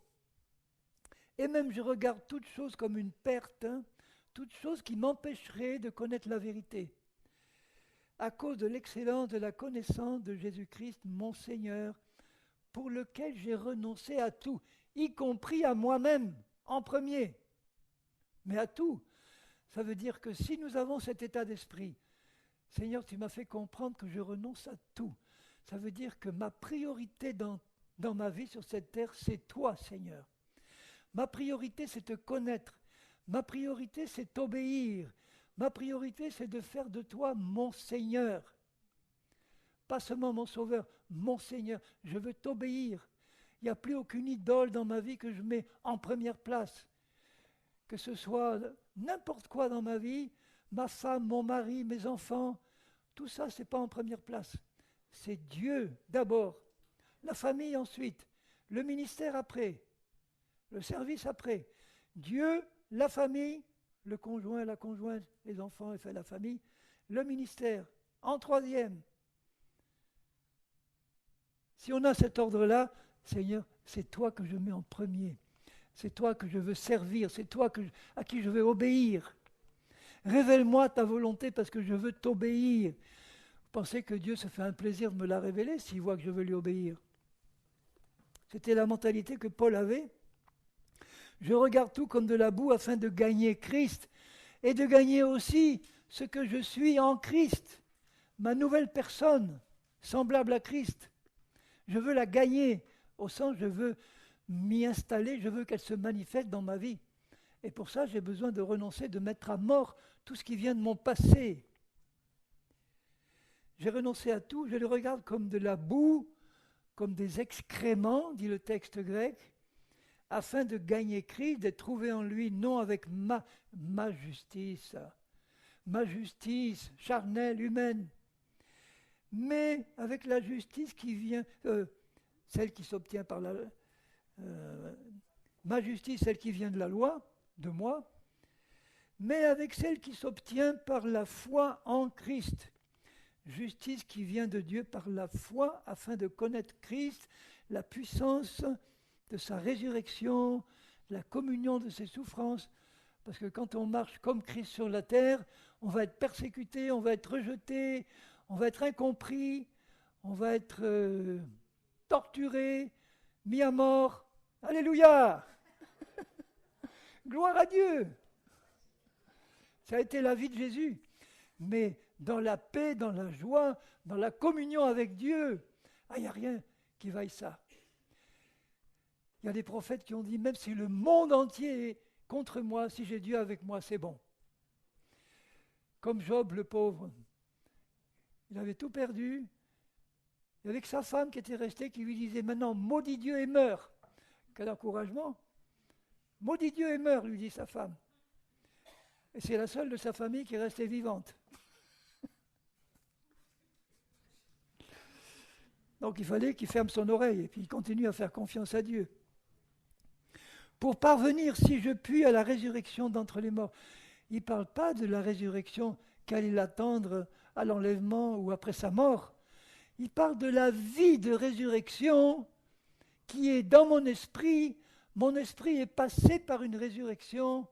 Et même je regarde toute chose comme une perte, toute chose qui m'empêcherait de connaître la vérité. à cause de l'excellence de la connaissance de Jésus-Christ, mon Seigneur, pour lequel j'ai renoncé à tout, y compris à moi-même, en premier, mais à tout. Ça veut dire que si nous avons cet état d'esprit, Seigneur, tu m'as fait comprendre que je renonce à tout. Ça veut dire que ma priorité dans ma vie sur cette terre, c'est toi, Seigneur. Ma priorité, c'est te connaître. Ma priorité, c'est t'obéir. Ma priorité, c'est de faire de toi mon Seigneur. Pas seulement mon Sauveur, mon Seigneur. Je veux t'obéir. Il n'y a plus aucune idole dans ma vie que je mets en première place. Que ce soit n'importe quoi dans ma vie, ma femme, mon mari, mes enfants, tout ça, ce n'est pas en première place. C'est Dieu d'abord, la famille ensuite, le ministère après, le service après. Dieu, la famille, le conjoint, la conjointe, les enfants et la famille, le ministère en troisième. Si on a cet ordre-là, Seigneur, c'est toi que je mets en premier. C'est toi que je veux servir, c'est toi à qui je veux obéir. Révèle-moi ta volonté parce que je veux t'obéir. Vous pensez que Dieu se fait un plaisir de me la révéler s'il voit que je veux lui obéir? C'était la mentalité que Paul avait. Je regarde tout comme de la boue afin de gagner Christ et de gagner aussi ce que je suis en Christ, ma nouvelle personne, semblable à Christ. Je veux la gagner, au sens je veux m'y installer, je veux qu'elle se manifeste dans ma vie. Et pour ça, j'ai besoin de renoncer, de mettre à mort tout ce qui vient de mon passé. J'ai renoncé à tout, je le regarde comme de la boue, comme des excréments, dit le texte grec, afin de gagner Christ, d'être trouvé en lui, non avec ma justice charnelle, humaine, mais avec la justice qui vient, celle qui s'obtient par ma justice, celle qui vient de la loi, de moi, mais avec celle qui s'obtient par la foi en Christ. Justice qui vient de Dieu par la foi, afin de connaître Christ, la puissance de sa résurrection, la communion de ses souffrances. Parce que quand on marche comme Christ sur la terre, on va être persécuté, on va être rejeté, on va être incompris, on va être torturé, mis à mort. Alléluia! Gloire à Dieu! Ça a été la vie de Jésus. Mais dans la paix, dans la joie, dans la communion avec Dieu, il n'y a rien qui vaille ça. Il y a des prophètes qui ont dit, même si le monde entier est contre moi, si j'ai Dieu avec moi, c'est bon. Comme Job, le pauvre. Il avait tout perdu. Il y avait que sa femme qui était restée, qui lui disait, maintenant, maudit Dieu et meurs. Quel encouragement! Maudit Dieu et meurs, lui dit sa femme. Et c'est la seule de sa famille qui est restée vivante. Donc il fallait qu'il ferme son oreille et puis il continue à faire confiance à Dieu. Pour parvenir, si je puis, à la résurrection d'entre les morts. Il ne parle pas de la résurrection qu'allait l'attendre à l'enlèvement ou après sa mort. Il parle de la vie de résurrection qui est dans mon esprit. Mon esprit est passé par une résurrection.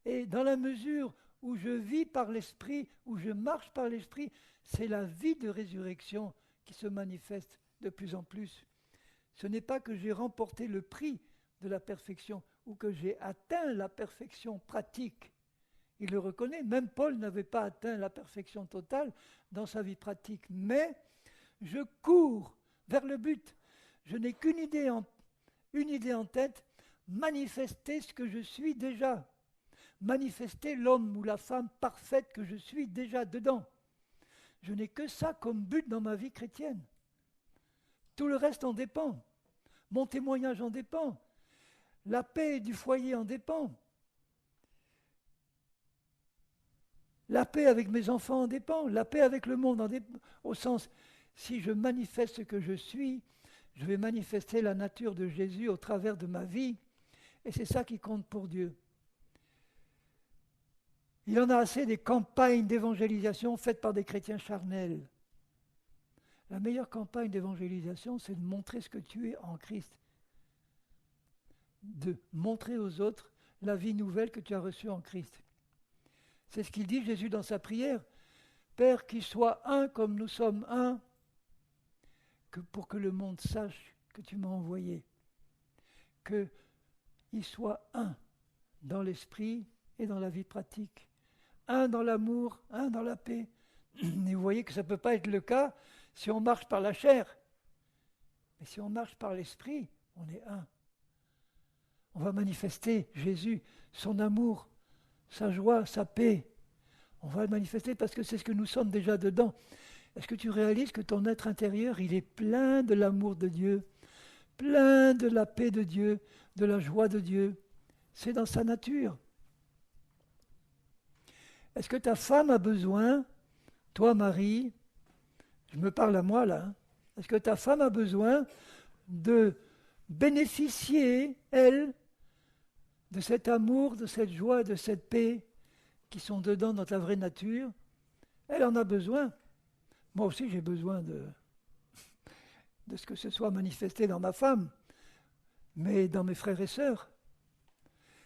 Et dans la mesure où je vis par l'esprit, où je marche par l'esprit, c'est la vie de résurrection qui se manifeste de plus en plus. Ce n'est pas que j'ai remporté le prix de la perfection ou que j'ai atteint la perfection pratique. Il le reconnaît, même Paul n'avait pas atteint la perfection totale dans sa vie pratique. Mais je cours vers le but. Je n'ai qu'une idée en tête, manifester ce que je suis déjà. Manifester l'homme ou la femme parfaite que je suis déjà dedans. Je n'ai que ça comme but dans ma vie chrétienne. Tout le reste en dépend. Mon témoignage en dépend. La paix du foyer en dépend. La paix avec mes enfants en dépend. La paix avec le monde en dépend. Au sens, si je manifeste ce que je suis, je vais manifester la nature de Jésus au travers de ma vie. Et c'est ça qui compte pour Dieu. Il en a assez des campagnes d'évangélisation faites par des chrétiens charnels. La meilleure campagne d'évangélisation, c'est de montrer ce que tu es en Christ. De montrer aux autres la vie nouvelle que tu as reçue en Christ. C'est ce qu'il dit Jésus dans sa prière. Père, qu'ils soient un comme nous sommes un, pour que le monde sache que tu m'as envoyé. Qu'ils soient un dans l'esprit et dans la vie pratique. Un dans l'amour, un dans la paix. Et vous voyez que ça ne peut pas être le cas si on marche par la chair. Mais si on marche par l'esprit, on est un. On va manifester Jésus, son amour, sa joie, sa paix. On va le manifester parce que c'est ce que nous sommes déjà dedans. Est-ce que tu réalises que ton être intérieur, il est plein de l'amour de Dieu, plein de la paix de Dieu, de la joie de Dieu? C'est dans sa nature. Est-ce que ta femme a besoin, toi Marie, je me parle à moi là, est-ce que ta femme a besoin de bénéficier, elle, de cet amour, de cette joie, de cette paix qui sont dedans dans ta vraie nature? Elle en a besoin. Moi aussi j'ai besoin de ce que ce soit manifesté dans ma femme, mais dans mes frères et sœurs.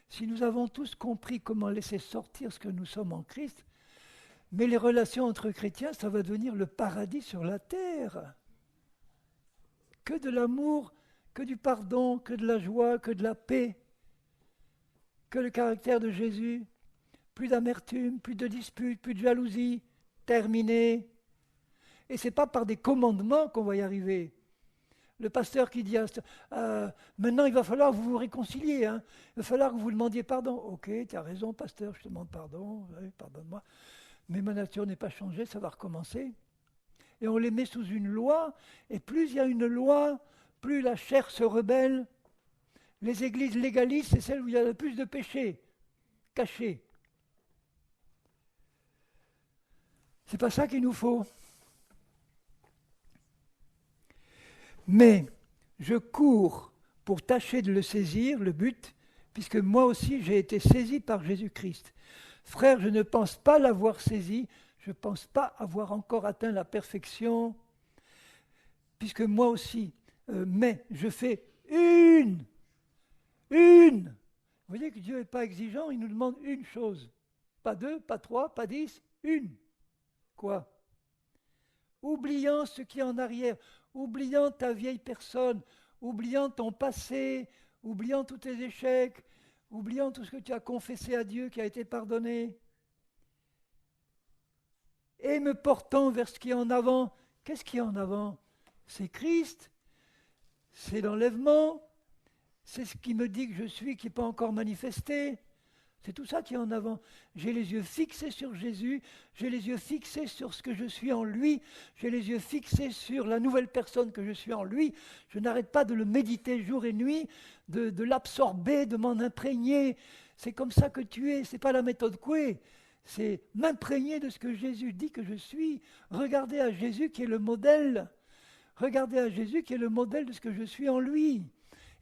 Si nous avons tous compris comment laisser sortir ce que nous sommes en Christ, mais les relations entre chrétiens, ça va devenir le paradis sur la terre. Que de l'amour, que du pardon, que de la joie, que de la paix, que le caractère de Jésus, plus d'amertume, plus de disputes, plus de jalousie, terminé. Et ce n'est pas par des commandements qu'on va y arriver. Le pasteur qui dit maintenant il va falloir que vous vous réconciliez, hein. Il va falloir que vous demandiez pardon. Ok, tu as raison, pasteur, je te demande pardon, oui, pardonne-moi. Mais ma nature n'est pas changée, ça va recommencer. Et on les met sous une loi, et plus il y a une loi, plus la chair se rebelle. Les églises légalistes, c'est celles où il y a le plus de péchés cachés. C'est pas ça qu'il nous faut. Mais je cours pour tâcher de le saisir, le but, puisque moi aussi j'ai été saisi par Jésus-Christ. Frère, je ne pense pas l'avoir saisi, je ne pense pas avoir encore atteint la perfection, puisque moi aussi, mais je fais une. Vous voyez que Dieu n'est pas exigeant, il nous demande une chose. Pas deux, pas trois, pas 10, une. Quoi? Oubliant ce qui est en arrière, oubliant ta vieille personne, oubliant ton passé, oubliant tous tes échecs, oubliant tout ce que tu as confessé à Dieu qui a été pardonné, et me portant vers ce qui est en avant. Qu'est-ce qui est en avant? C'est Christ, c'est l'enlèvement, c'est ce qui me dit que je suis, qui n'est pas encore manifesté. C'est tout ça qui est en avant. J'ai les yeux fixés sur Jésus, j'ai les yeux fixés sur ce que je suis en lui, j'ai les yeux fixés sur la nouvelle personne que je suis en lui. Je n'arrête pas de le méditer jour et nuit, de l'absorber, de m'en imprégner. C'est comme ça que tu es, ce n'est pas la méthode Coué, c'est m'imprégner de ce que Jésus dit que je suis. Regardez à Jésus qui est le modèle. Regardez à Jésus qui est le modèle de ce que je suis en lui.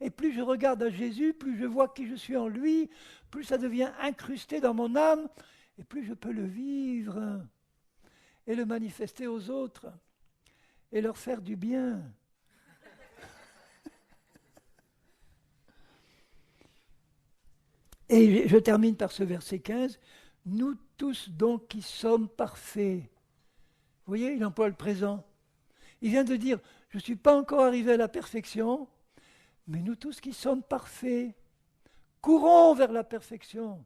Et plus je regarde à Jésus, plus je vois qui je suis en lui, plus ça devient incrusté dans mon âme, et plus je peux le vivre et le manifester aux autres et leur faire du bien. Et je termine par ce verset 15. Nous tous donc qui sommes parfaits. Vous voyez, il emploie le présent. Il vient de dire, je ne suis pas encore arrivé à la perfection, mais nous tous qui sommes parfaits, courons vers la perfection.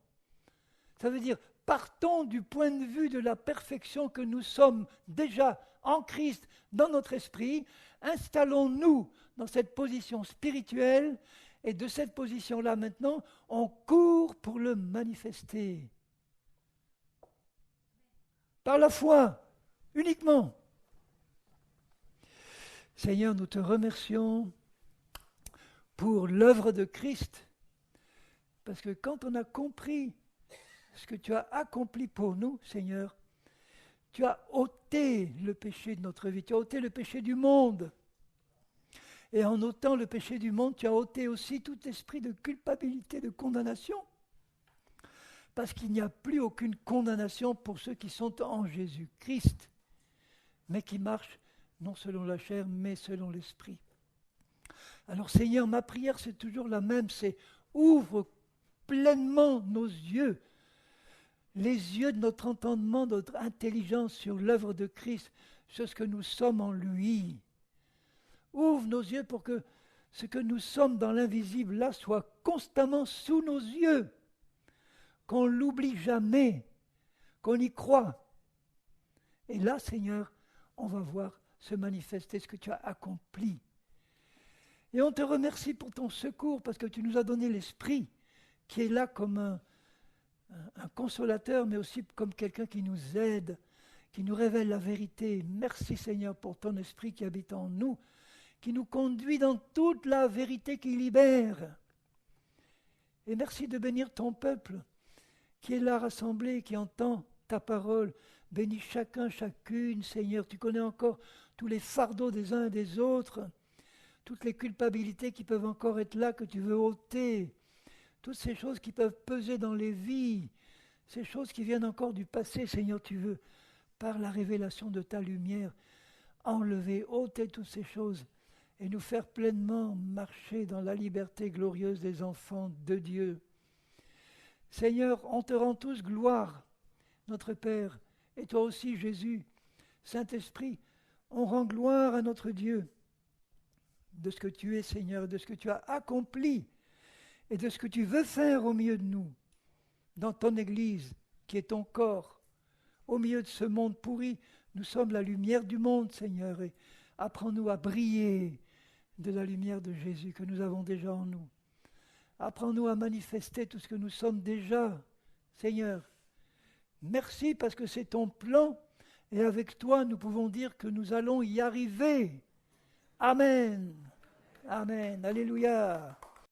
Ça veut dire, partons du point de vue de la perfection que nous sommes déjà en Christ, dans notre esprit, installons-nous dans cette position spirituelle, et de cette position-là maintenant, on court pour le manifester. Par la foi, uniquement. Seigneur, nous te remercions pour l'œuvre de Christ, parce que quand on a compris ce que tu as accompli pour nous, Seigneur, tu as ôté le péché de notre vie, tu as ôté le péché du monde. Et en ôtant le péché du monde, tu as ôté aussi tout esprit de culpabilité, de condamnation, parce qu'il n'y a plus aucune condamnation pour ceux qui sont en Jésus-Christ, mais qui marchent non selon la chair, mais selon l'esprit. Alors Seigneur, ma prière c'est toujours la même, c'est ouvre pleinement nos yeux, les yeux de notre entendement, notre intelligence sur l'œuvre de Christ, sur ce que nous sommes en lui. Ouvre nos yeux pour que ce que nous sommes dans l'invisible là soit constamment sous nos yeux, qu'on l'oublie jamais, qu'on y croit. Et là, Seigneur, on va voir se manifester ce que tu as accompli. Et on te remercie pour ton secours, parce que tu nous as donné l'Esprit, qui est là comme un consolateur, mais aussi comme quelqu'un qui nous aide, qui nous révèle la vérité. Merci Seigneur pour ton Esprit qui habite en nous, qui nous conduit dans toute la vérité qui libère. Et merci de bénir ton peuple, qui est là rassemblé, qui entend ta parole. Bénis chacun, chacune, Seigneur. Tu connais encore tous les fardeaux des uns et des autres, toutes les culpabilités qui peuvent encore être là, que tu veux ôter, toutes ces choses qui peuvent peser dans les vies, ces choses qui viennent encore du passé, Seigneur, tu veux, par la révélation de ta lumière, enlever, ôter toutes ces choses et nous faire pleinement marcher dans la liberté glorieuse des enfants de Dieu. Seigneur, on te rend tous gloire, notre Père, et toi aussi, Jésus, Saint-Esprit, on rend gloire à notre Dieu de ce que tu es, Seigneur, de ce que tu as accompli et de ce que tu veux faire au milieu de nous, dans ton Église, qui est ton corps. Au milieu de ce monde pourri, nous sommes la lumière du monde, Seigneur, et apprends-nous à briller de la lumière de Jésus que nous avons déjà en nous. Apprends-nous à manifester tout ce que nous sommes déjà, Seigneur. Merci parce que c'est ton plan, et avec toi, nous pouvons dire que nous allons y arriver. Amen. Amen. Alléluia.